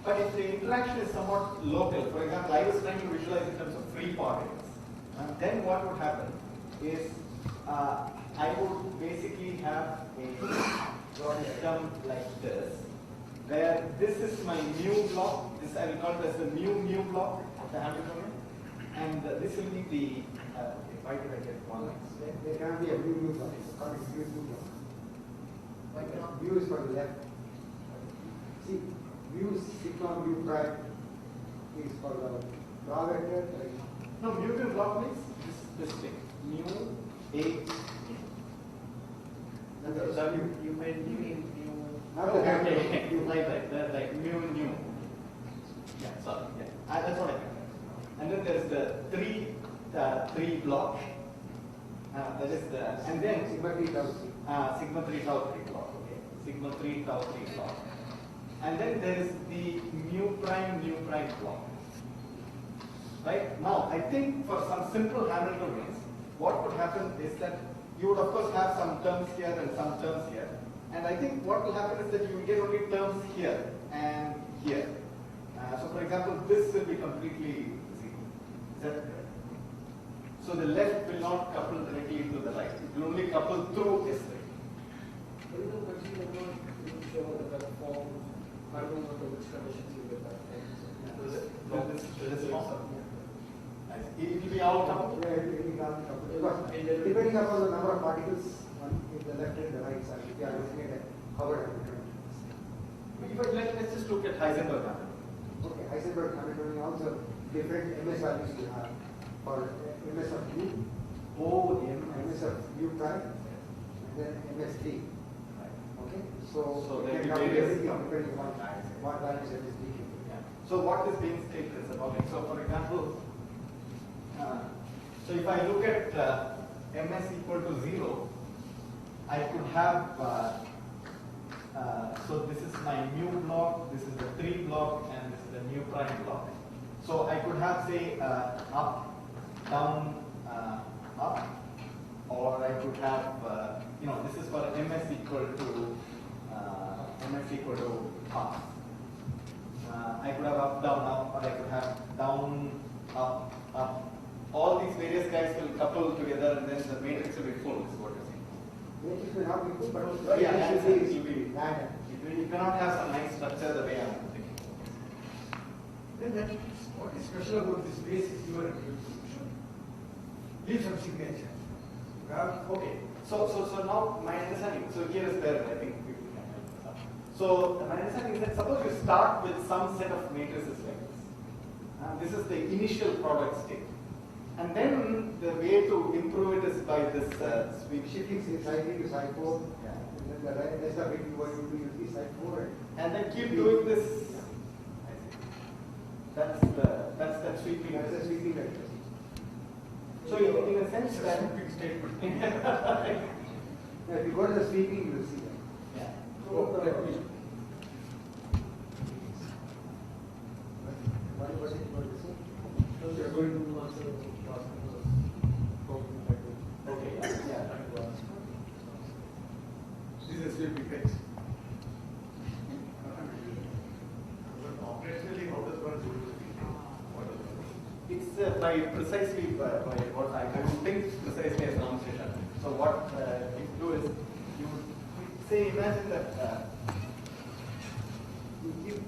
But if the interaction is somewhat local, for example, I was trying to visualize in terms of free particles, then what would happen is I would basically have a system like this, where this is my mu block, this I will call it as the mu block of the Hamiltonian, and this will be the, why did I get one? There cannot be a mu block. It's called a mu block. Why cannot? Mu is for the left. See, mu sigma mu prime is for the raw vector. No, mu block means this thing. Mu A. You mean Not the Okay, like mu. Yeah, sorry. Yeah, that's what I meant. And then there's the three block. That is the, and then sigma 3 tau 3. sigma 3 tau 3 block. Okay, sigma 3 tau 3 block. And then there is the mu prime block. Right now, I think for some simple Hamiltonians, what would happen is that you would of course have some terms here and some terms here. And I think what will happen is that you will get only terms here and here. So for example, this will be completely zero. Is that correct? So the left will not couple directly to the right. It will only couple through S3. But you know, but you are not even sure that that form, I don't know under which conditions you get that form. This form. It will be all coupled. Depending upon the number of particles on the left and the right side, if you are looking at a covered Hamiltonian. Let's just look at Heisenberg Hamiltonian. Okay, Heisenberg Hamiltonian also different MS values you have for MS of mu, MS of mu prime, and then MS3. Okay, so there you will can be calculate various everything depending on what values it is taking. So what is being stated is about it. So for example, so if I look at ms equal to 0, I could have, so this is my mu block, this is the 3 block, and this is the mu prime block. So I could have, say, up, down, up, or I could have, this is for ms equal to half. I could have up, down, up, or I could have down, up, up. All these various guys will couple together, and then the matrix will be full, is what you're saying. Matrix may not be full, but Yeah, it should be be random. You cannot have some nice structure the way I'm thinking. Then what is special about this base is your solution. Leave some signature. Okay. So now my understanding. So here is where I think we can help this out. So my understanding is that suppose you start with some set of matrices like this. This is the initial product state. And then the way to improve it is by this sweep Shifting side 3 to side 4, Yeah. and then the rest of it you will be side 4. And then keep doing this. I see. That's the sweeping. That's the sweeping vector. So in a sense that Sweeping statement. If you go to the sweeping, you will see that. yeah. So let me. What was it about this one? We are going to answer the Okay. Yeah. This is a sweeping text. Operationally, how does one do it? It's by precisely by what I would think precisely as demonstration. So what you do is you say imagine that You keep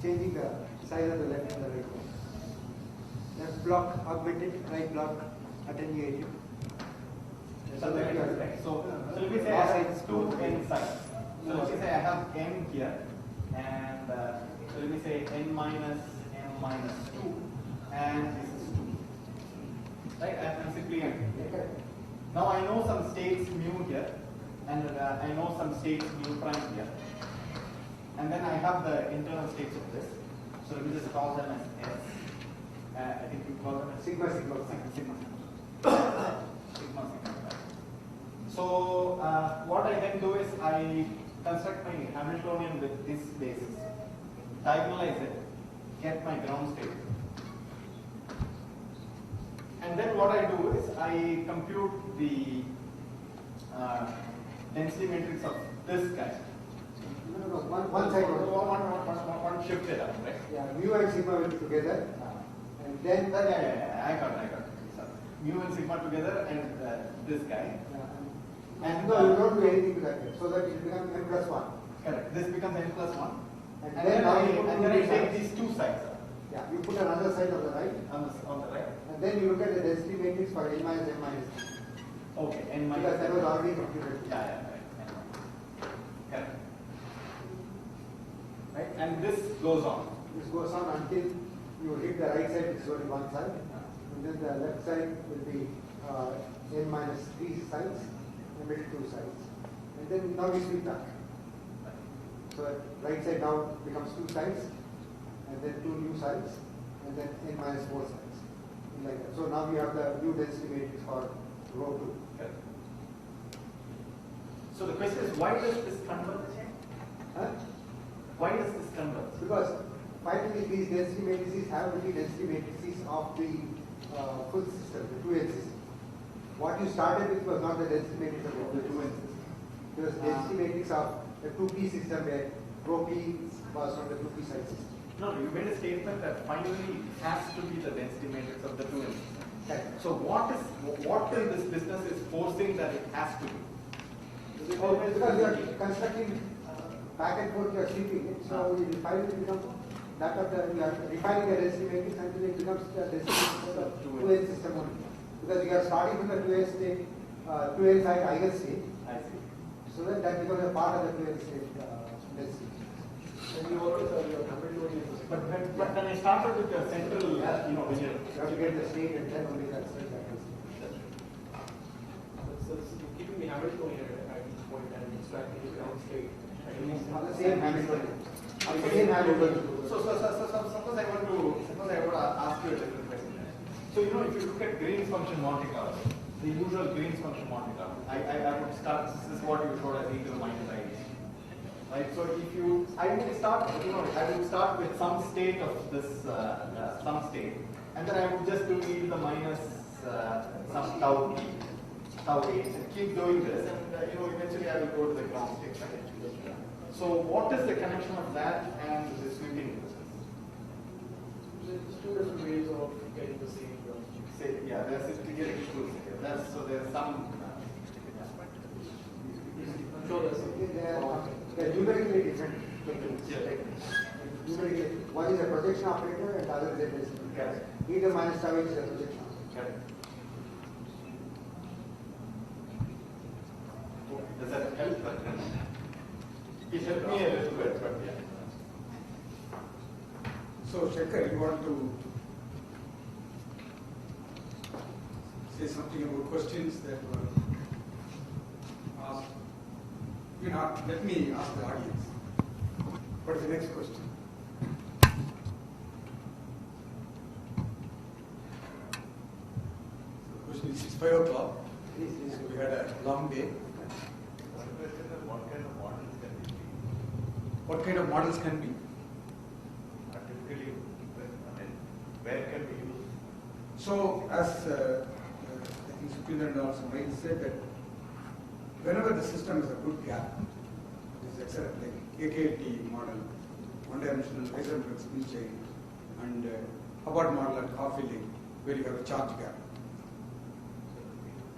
changing the size of the left and the right one. Left block augmented, right block attenuated. so let me say I have 2 n sides. So let me say I have n here and So let me say n minus m minus 2, and this is 2. Right? I'm simply empty. Now I know some states mu here, and I know some states mu prime here. And then I have the internal states of this. So let me just call them as S. I think we call them as Sigma. So what I then do is I construct my Hamiltonian with this basis, diagonalize it, get my ground state. And then what I do is I compute the density matrix of this guy. No, one side. One shifted up, right? Yeah, mu and sigma will be together, and then I got it. So, mu and sigma together, and this guy. and no, you don't do anything to that, so that it becomes n plus 1. Correct. This becomes n plus 1. And And then then I you take these two sides Yeah, you put another side on the right, on the right. and then you look at the density matrix for n minus n minus 3. Okay, n minus. Because that was already computed. Yeah, right. Correct. Right, and this goes on. This goes on until you hit the right side, which is only one side, and then the left side will be n minus 3 sides, and middle 2 sides. And then now we switch back. So that right side now becomes 2 sides, and then 2 new sides, and then n minus 4 sides. Like that. So now we have the new density matrix for row 2. Correct. So the question is, why does this converge? Huh? Why does this converge? Because finally these density matrices have to be density matrices of the full system, the 2n system. What you started with was not the density matrix of the 2n system. It was density matrix of the 2p system where rho p was from the 2p side system. No, you made a statement that finally it has to be the density matrix of the 2n system. Okay. So what in this business is forcing that it has to be? Because you are constructing back and forth, you are sweeping it, so it will finally become that of the, you are refining the density matrix until it becomes the density matrix of the 2n system only. Because you are starting from the 2n state, 2n side eigen state, I see. so that becomes a part of the 2n state density. And you always have your Hamiltonian. But when I started with the central, You have to get the state and then only that state that is. So keeping the Hamiltonian at each point and extracting the ground state. On the same Hamiltonian. On the same Hamiltonian. So suppose I want to ask you a different question. So if you look at Green's function Monte Carlo, the usual Green's function Monte Carlo, I would start. This is what you showed as e to the minus I. Right. So I would start with some state of this some state, and then I would just do e to the minus some tau t, tau a, and keep doing this, and eventually I will go to the ground state. Right? So what is the connection of that and the sweeping process? There's two different ways of getting the same ground state. Say, yeah, there's a clear exclusive. So there's some. Sure, that's They're numerically different techniques. Yeah. Numerically, one is a projection operator and the other is a density. Correct. E to the minus tau is a projection operator. Correct. Does that help? It helped me a little bit, but yeah. So, Shankar, you want to say something about questions that were asked? Let me ask the audience. What is the next question? The question is, it's 5 o'clock. So we had a long day. What kind of models can be? Typically, where can we use? So, as I think Supendran also might say that whenever the system is a good gap, it is excellent, like AKT model, one-dimensional Heisenberg spin chain, and Hubbard model and coffee link, where you have a charge gap.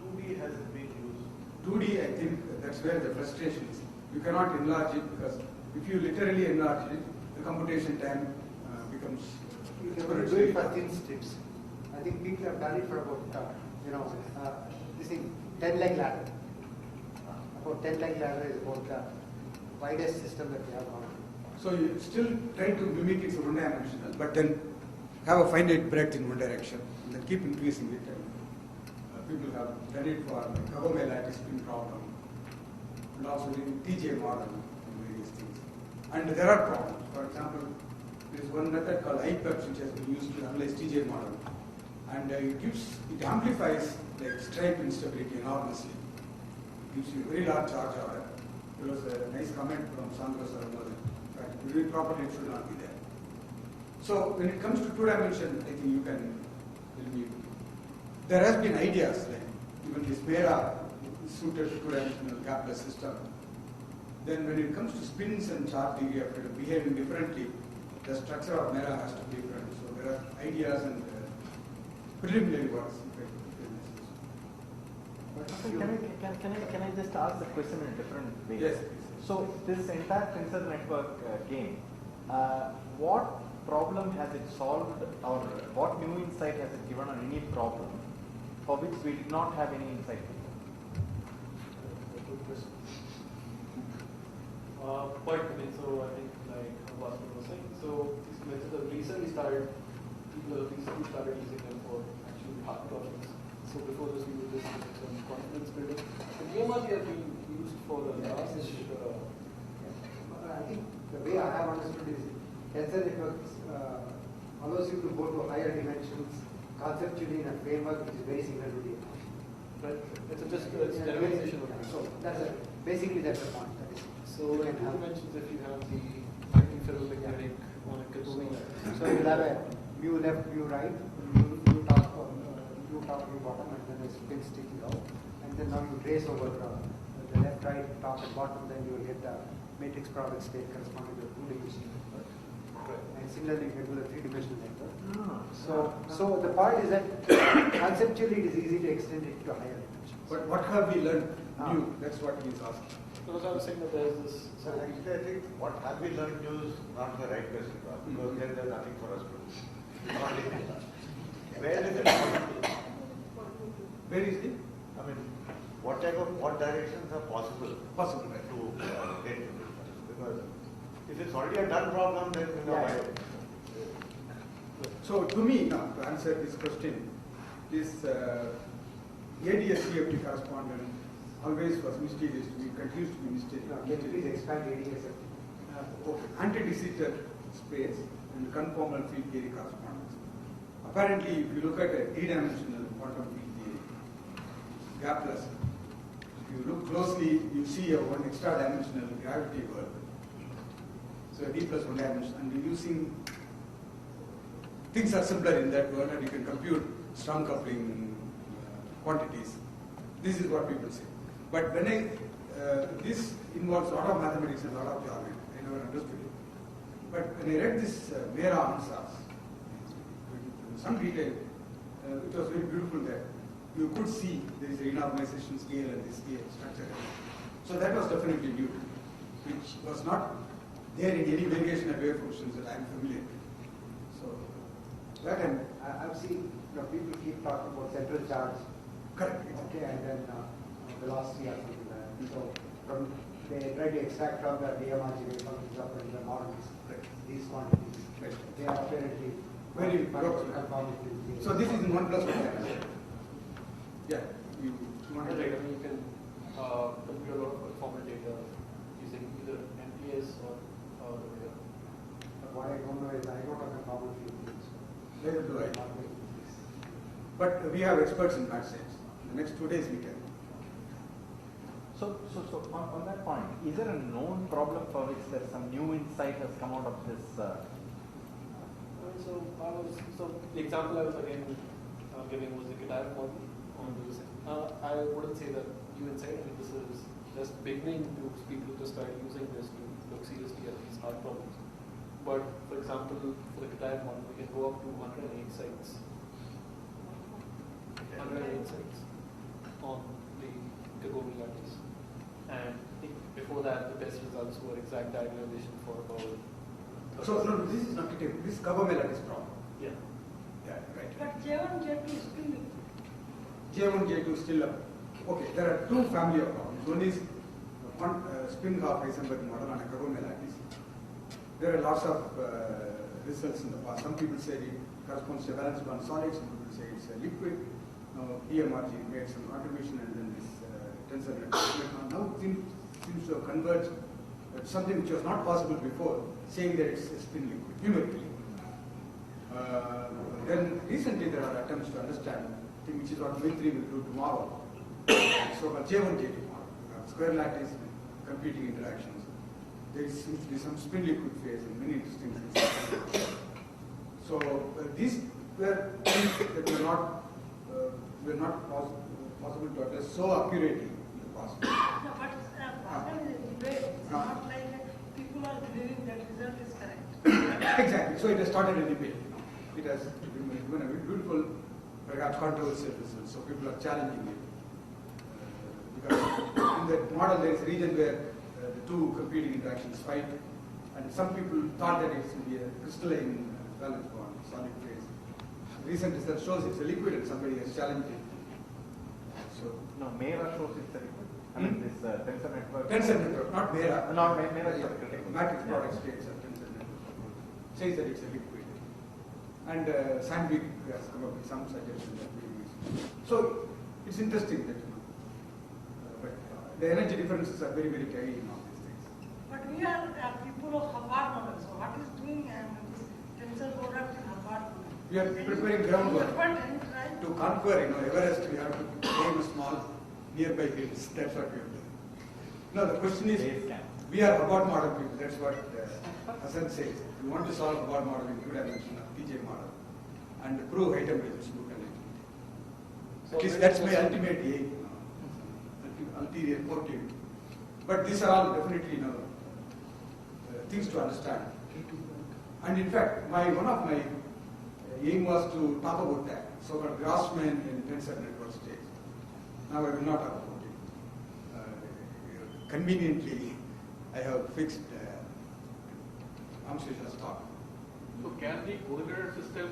2D has been used. 2D, I think that's where the frustration is. You cannot enlarge it because if you literally enlarge it, the computation time becomes You can do it for thin strips. I think people have done it for about, this thing, 10-leg ladder. About 10-leg ladder is about the widest system that we have on. So you still try to mimic it one dimensional, but then have a finite breadth in one direction, and then keep increasing it. And, people have done it for like Kagome lattice spin problem, and also in TJ model and various things. And there are problems. For example, there is one method called IPEPS which has been used to analyze TJ model, and it amplifies like stripe instability enormously. It gives you very large charge order. There was a nice comment from Sandros Ramanujam. In fact, the property should not be there. So when it comes to two dimension, I think you can tell me. There has been ideas like even this Mera is suited to two-dimensional gapless system. Then when it comes to spins and charge degree of freedom behaving differently, the structure of Mera has to be different. So there are ideas and preliminary works. Can I just ask the question in a different way? Yes. So this entire tensor network game, what problem has it solved, or what new insight has it given on any problem for which we did not have any insight before? But I mean, so I think like Bhaskar was saying, so these methods have recently started, people have recently started using them for actually hard problems. So before this we were just using some confidence building. The DMRG have been used for the last I think the way I have understood is tensor networks allows you to go to higher dimensions conceptually in a framework which is very similar to the Right. It's a generalization of it. So basically that's the point. That is, So you like can you have- mentioned if you have the anti-ferromagnetic on a Kagome. So you will have a mu left, mu right, mu top, mu bottom, and then a spin sticking out, and then now you trace over the left, right, top, and bottom. Then you will get the matrix product state corresponding to the two-dimensional network. And similarly, you can do the three-dimensional network. So the point is that conceptually it is easy to extend it to higher dimensions. But what have we learned new? That's what he is asking. Because I was saying that there's this. So actually, I think what have we learned new is not the right question to ask, because then there's nothing for us to do. Where is it possible? Where is it? I mean, what directions are possible? Possible, right? To get to this? Because if it's already a done problem, then you know why. So to me, now to answer this question, this ADS-CFT correspondent always was mysterious to me, continues to be mysterious. Now, can you please expand ADS? Okay. Anti-de Sitter space and conformal field theory correspondence. Apparently, if you look at a three-dimensional quantum field theory, gapless, if you look closely, you see a one extra-dimensional gravity world. So a D plus one dimension, and you're using things are simpler in that world, and you can compute strong coupling quantities. This is what people say. But when this involves a lot of mathematics and a lot of geometry, I never understood it. But when I read this Mera answers, in some detail, it was very beautiful that you could see there is a renormalization scale and this scale structure. So that was definitely new, which was not there in any variation of wave functions that I am familiar with. So that and I've seen people keep talking about central charge. correct. Okay, and then velocity or something like that. So they try to extract from the DMRG wave functions up in the models. Right. These quantities. Right. They are apparently Very conforming to the. So this is in 1 plus 1 dimension. Yeah. You want to Right, I take mean, you can compute a lot of formal data using either MPS or But what I don't know is I don't have conformal field theory. Neither do I. But we have experts in math science. The next 2 days we can. So on that point, is there a known problem for which there's some new insight has come out of this? So the example I was again giving was the Kitaev model on this. I wouldn't say that new insight. I mean, this is just beginning to people to start using this to look seriously at these hard problems. But for example, for the Kitaev model, we can go up to 108 sites. 108 sites on the Kagome lattice. And I think before that, the best results were exact diagonalization for about. So no, this is not Kitaev. This is Kagome lattice problem. Yeah. Yeah, right. But J1, J2 is still J1, J2 still up. Okay, there are two family of problems. One is one spin half Heisenberg model on a Kagome lattice. there are lots of results in the past. Some people say it corresponds to a valence bond solid, some people say it's a liquid. DMRG made some contribution, and then this tensor network now seems to have converged something which was not possible before, saying that it's a spin liquid, numerically. Then recently there are attempts to understand, which is what Vitri will do tomorrow, so-called J1, J2 model. Square lattice competing interactions. There seems to be some spin liquid phase and many interesting things. So these were things that were not possible to address so accurately in the past. No, but problem is debate. It's not like people are believing that result is correct. Exactly. So it has started a debate. It has given a beautiful, perhaps controversial result. So people are challenging it. Because in that model there is a region where the two competing interactions fight, and some people thought that it should be a crystalline valence bond, solid phase. Recent research shows it's a liquid, and somebody has challenged it. So No, Mera shows it's a liquid. I mean, this tensor network. tensor network, not Mera. Not Mera is critical. Matrix product states are tensor network. Says that it's a liquid. And Sandvik has come up with some suggestions that we use. So it's interesting that, but the energy differences are very, very tiny in all these things. But we are people of Hubbard model. So what is doing this tensor product in Hubbard model? We are preparing groundwork Important, right? to conquer, Everest. We have to claim a small nearby hills. That's what we have done. No, the question is, we are Hubbard model people. That's what Hassan says. We want to solve Hubbard model in two-dimensional TJ model and prove high temperatures look at it. So At least that's my ultimate aim, ulterior motive. But these are all definitely things to understand. And in fact, one of my aim was to talk about that, so-called Grassmann in tensor network states. Now I will not talk about it. Conveniently, I have fixed Amshisha's talk. So can the correlated system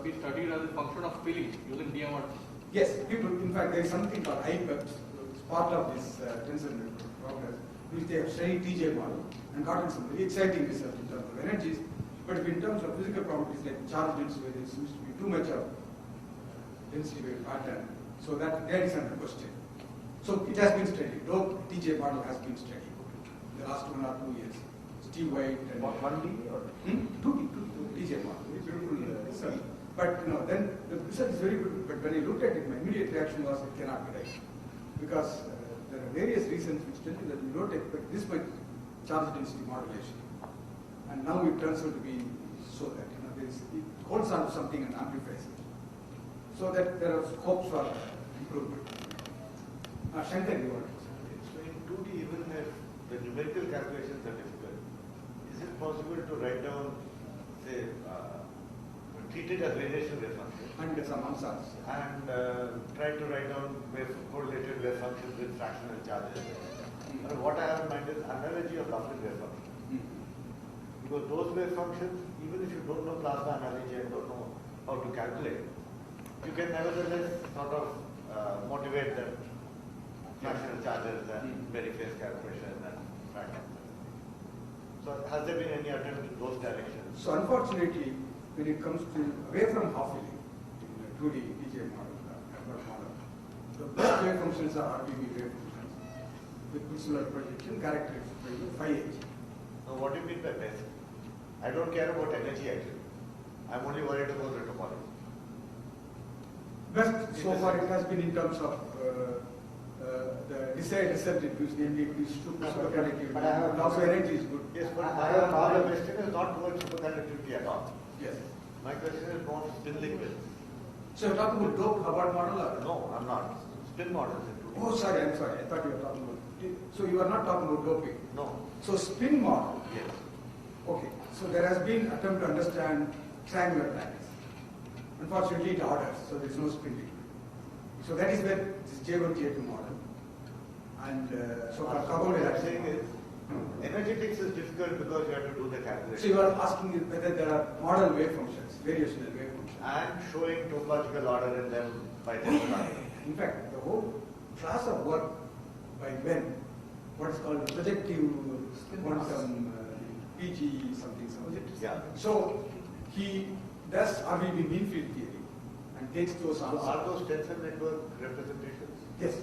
be studied as a function of filling using DMRG? Yes, people, in fact, there is something called IPEPS, it's part of this tensor network progress, which they have studied TJ model and gotten some very exciting results in terms of energies, but in terms of physical properties like charge density, where there seems to be too much of density wave pattern, so that is under question. So it has been studied. Though TJ model has been studied in the last 1 or 2 years. Steve White and 1D or 2D TJ model. It's beautiful result. But then the result is very good. But when I looked at it, my immediate reaction was it cannot be right, because there are various reasons which tell you that you don't expect this much charge density modulation, and now it turns out to be so that it holds on to something and amplifies it, so that there are scopes for improvement. Shankar, you want to say? So in 2D, even if the numerical calculations are difficult, is it possible to write down, say, treat it as radiation wave function? And some answers. And try to write down correlated wave functions with fractional charges. And what I have in mind is analogy of Laplace wave function. Because those wave functions, even if you don't know plasma analogy and don't know how to calculate, you can nevertheless sort of motivate them. Fractional charges and very phase calculation and fractions. So has there been any attempt in those directions? So unfortunately, when it comes to away from half-filling in a 2D TJ model, the best wave functions are RBB wave functions with pulsar projection characterized by 5H. Now what do you mean by best? I don't care about energy actually. I'm only worried about the topology. Best so far it has been in terms of the desired result it gives, namely it gives superconductivity. But I have And also energy is good. Yes, but my question is not towards superconductivity at all. Yes. My question is more spin liquid. So you're talking about doped Hubbard model or? No, I'm not. Spin models in 2D. Oh, sorry, I'm sorry. I thought you were talking about. So you are not talking about doping. No. So spin model. Yes. Okay. So there has been attempt to understand triangular lattice. Unfortunately, it orders, so there is no spin liquid. So that is where this J1, J2 model and so-called What I'm lattice. saying is, energetics is difficult because you have to do the calculation. So you are asking whether there are model wave functions, variational wave functions. And showing topological order in them by this time. In fact, the whole class of work by Ben, what is called projective quantum PG something. Yeah. So he does RVB mean field theory and takes those So answers. are those tensor network representations? Yes.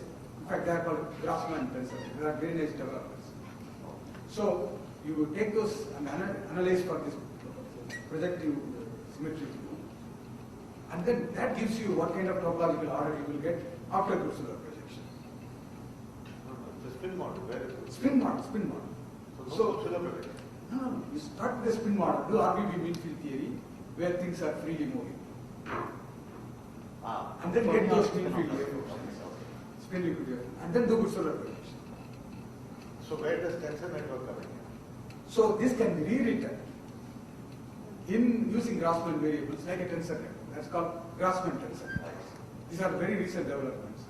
In fact, they are called Grassmann tensor. They are very nice developers. So you take those and analyze for this projective symmetry, and then that gives you what kind of topological order you will get after Kurzula projection. No, the spin model, where is it? Spin model, spin model. So no Kurzula projection. No, you start with the spin model, do RVB mean field theory, where things are freely moving. And then get those mean field waveforms, spin liquid waveform, and then do Kurzula projection. So where does tensor network come in? So this can be rewritten in using Grassmann variables like a tensor network. That's called Grassmann tensor networks. These are very recent developments.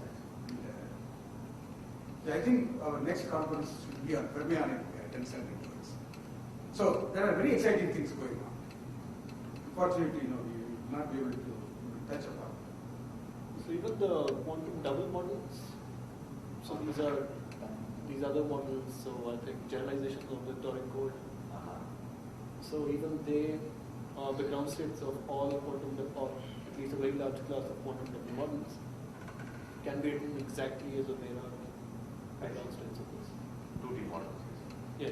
And, I think our next conference should be on fermionic tensor networks. So there are very exciting things going on. Unfortunately, we will not be able to touch upon. So even the quantum double models, so these other models, so I think generalizations of the Turing code. So even they, the ground states of all quantum, or at least a very large class of quantum double models, can be written exactly as a they are the ground states of this. 2D models. Yeah.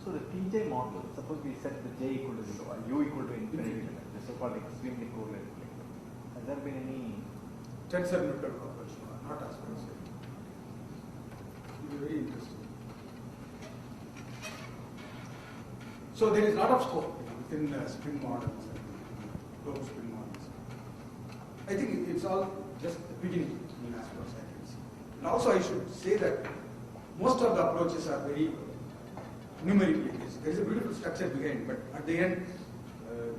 So the TJ model, suppose we set the J equal to 0 and U equal to infinity, the so-called extremely correlated link. Has there been any Tensor network operation, not as per se. It will be very interesting. So there is a lot of scope within spin models and globe spin models. I think it's all just the beginning as far as I can see. And also I should say that most of the approaches are very numerically based. There is a beautiful structure behind, but at the end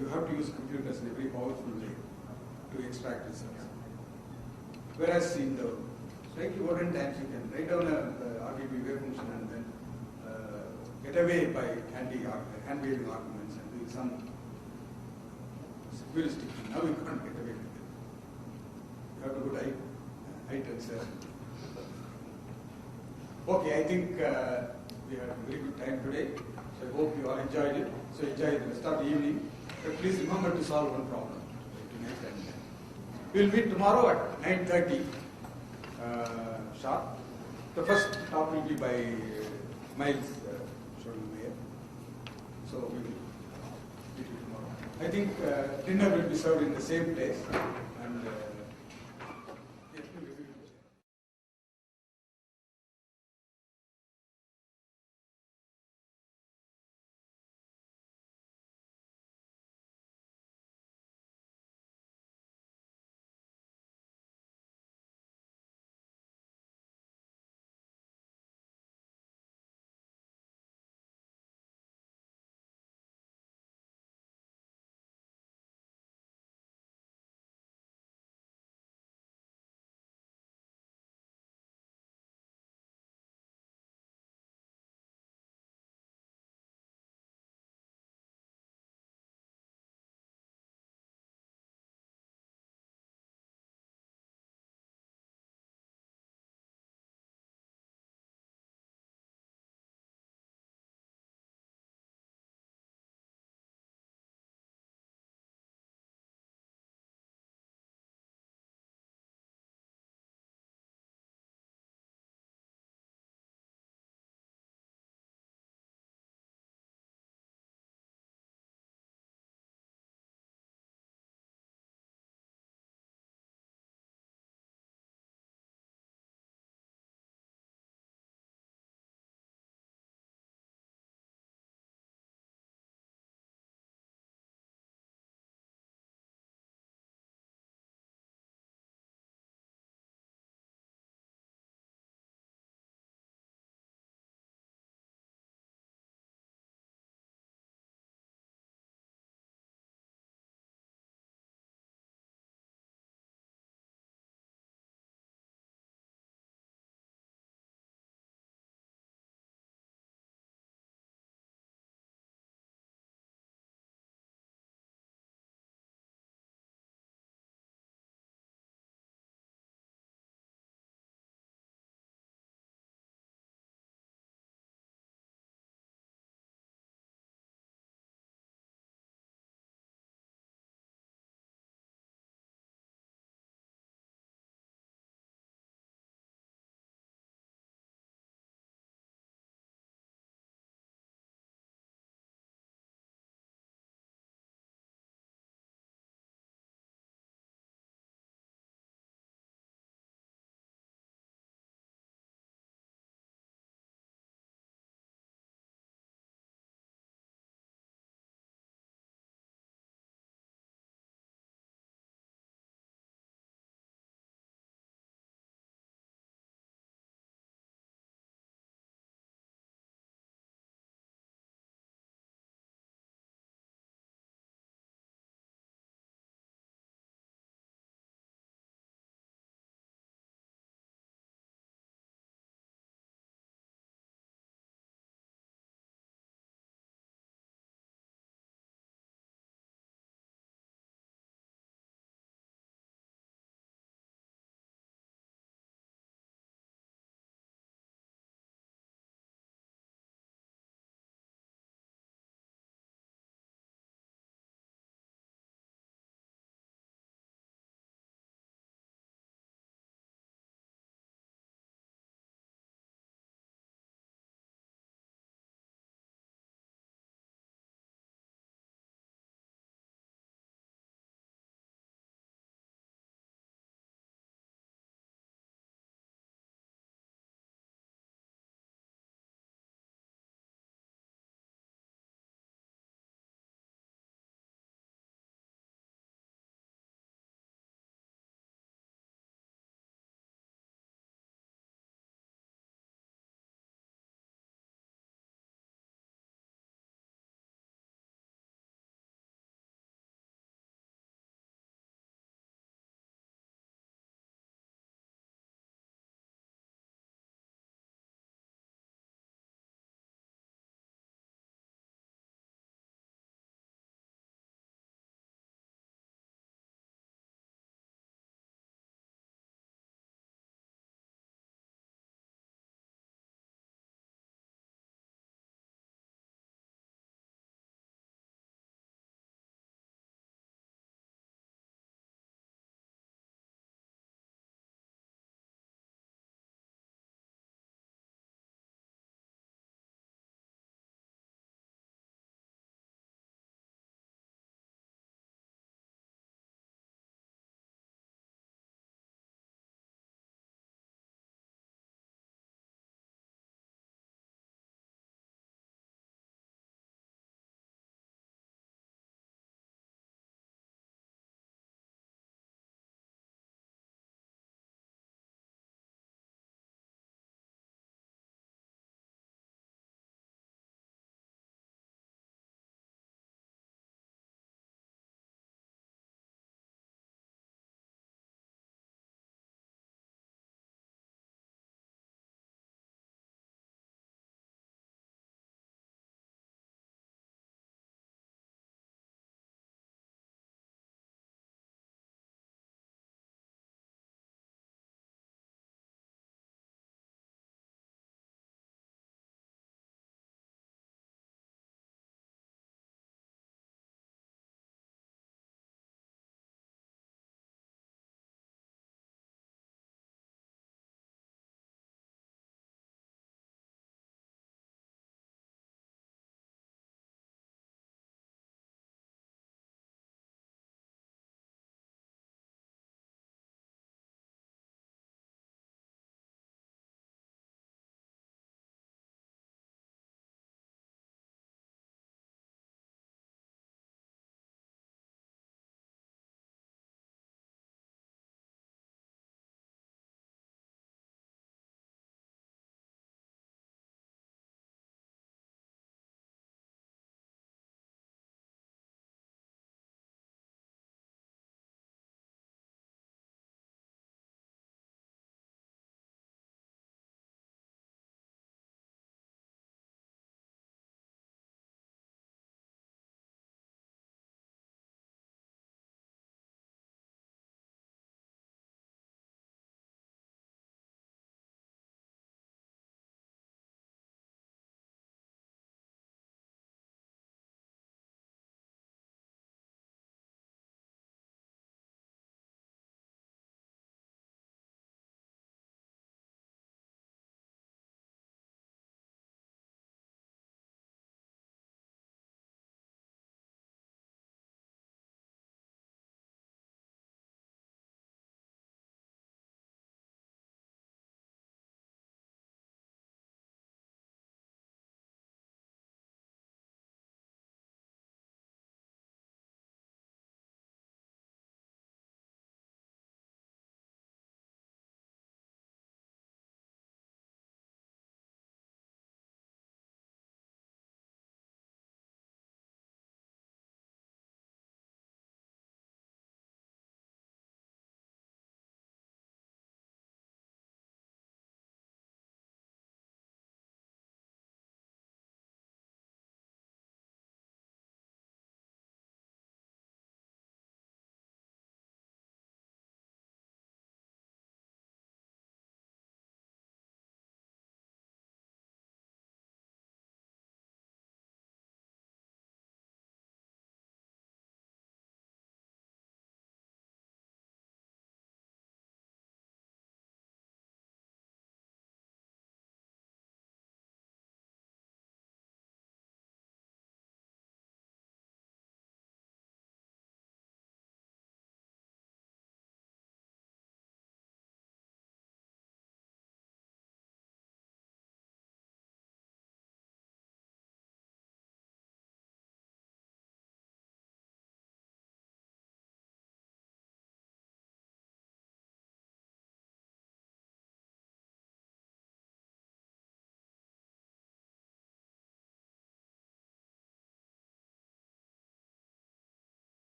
you have to use computers in a very powerful way to extract results. Whereas in the slightly modern times you can write down a RGB wave function and then get away by hand-waving arguments and doing some heuristic. Now you can't get away with it. You have to go to high tensor. Okay, I think we had a very good time today. So I hope you all enjoyed it. So enjoy the rest of the evening. But please remember to solve one problem tonight. And we'll meet tomorrow at 9:30 sharp. The first talk will be by Miles. So we will meet you tomorrow. I think dinner will be served in the same place.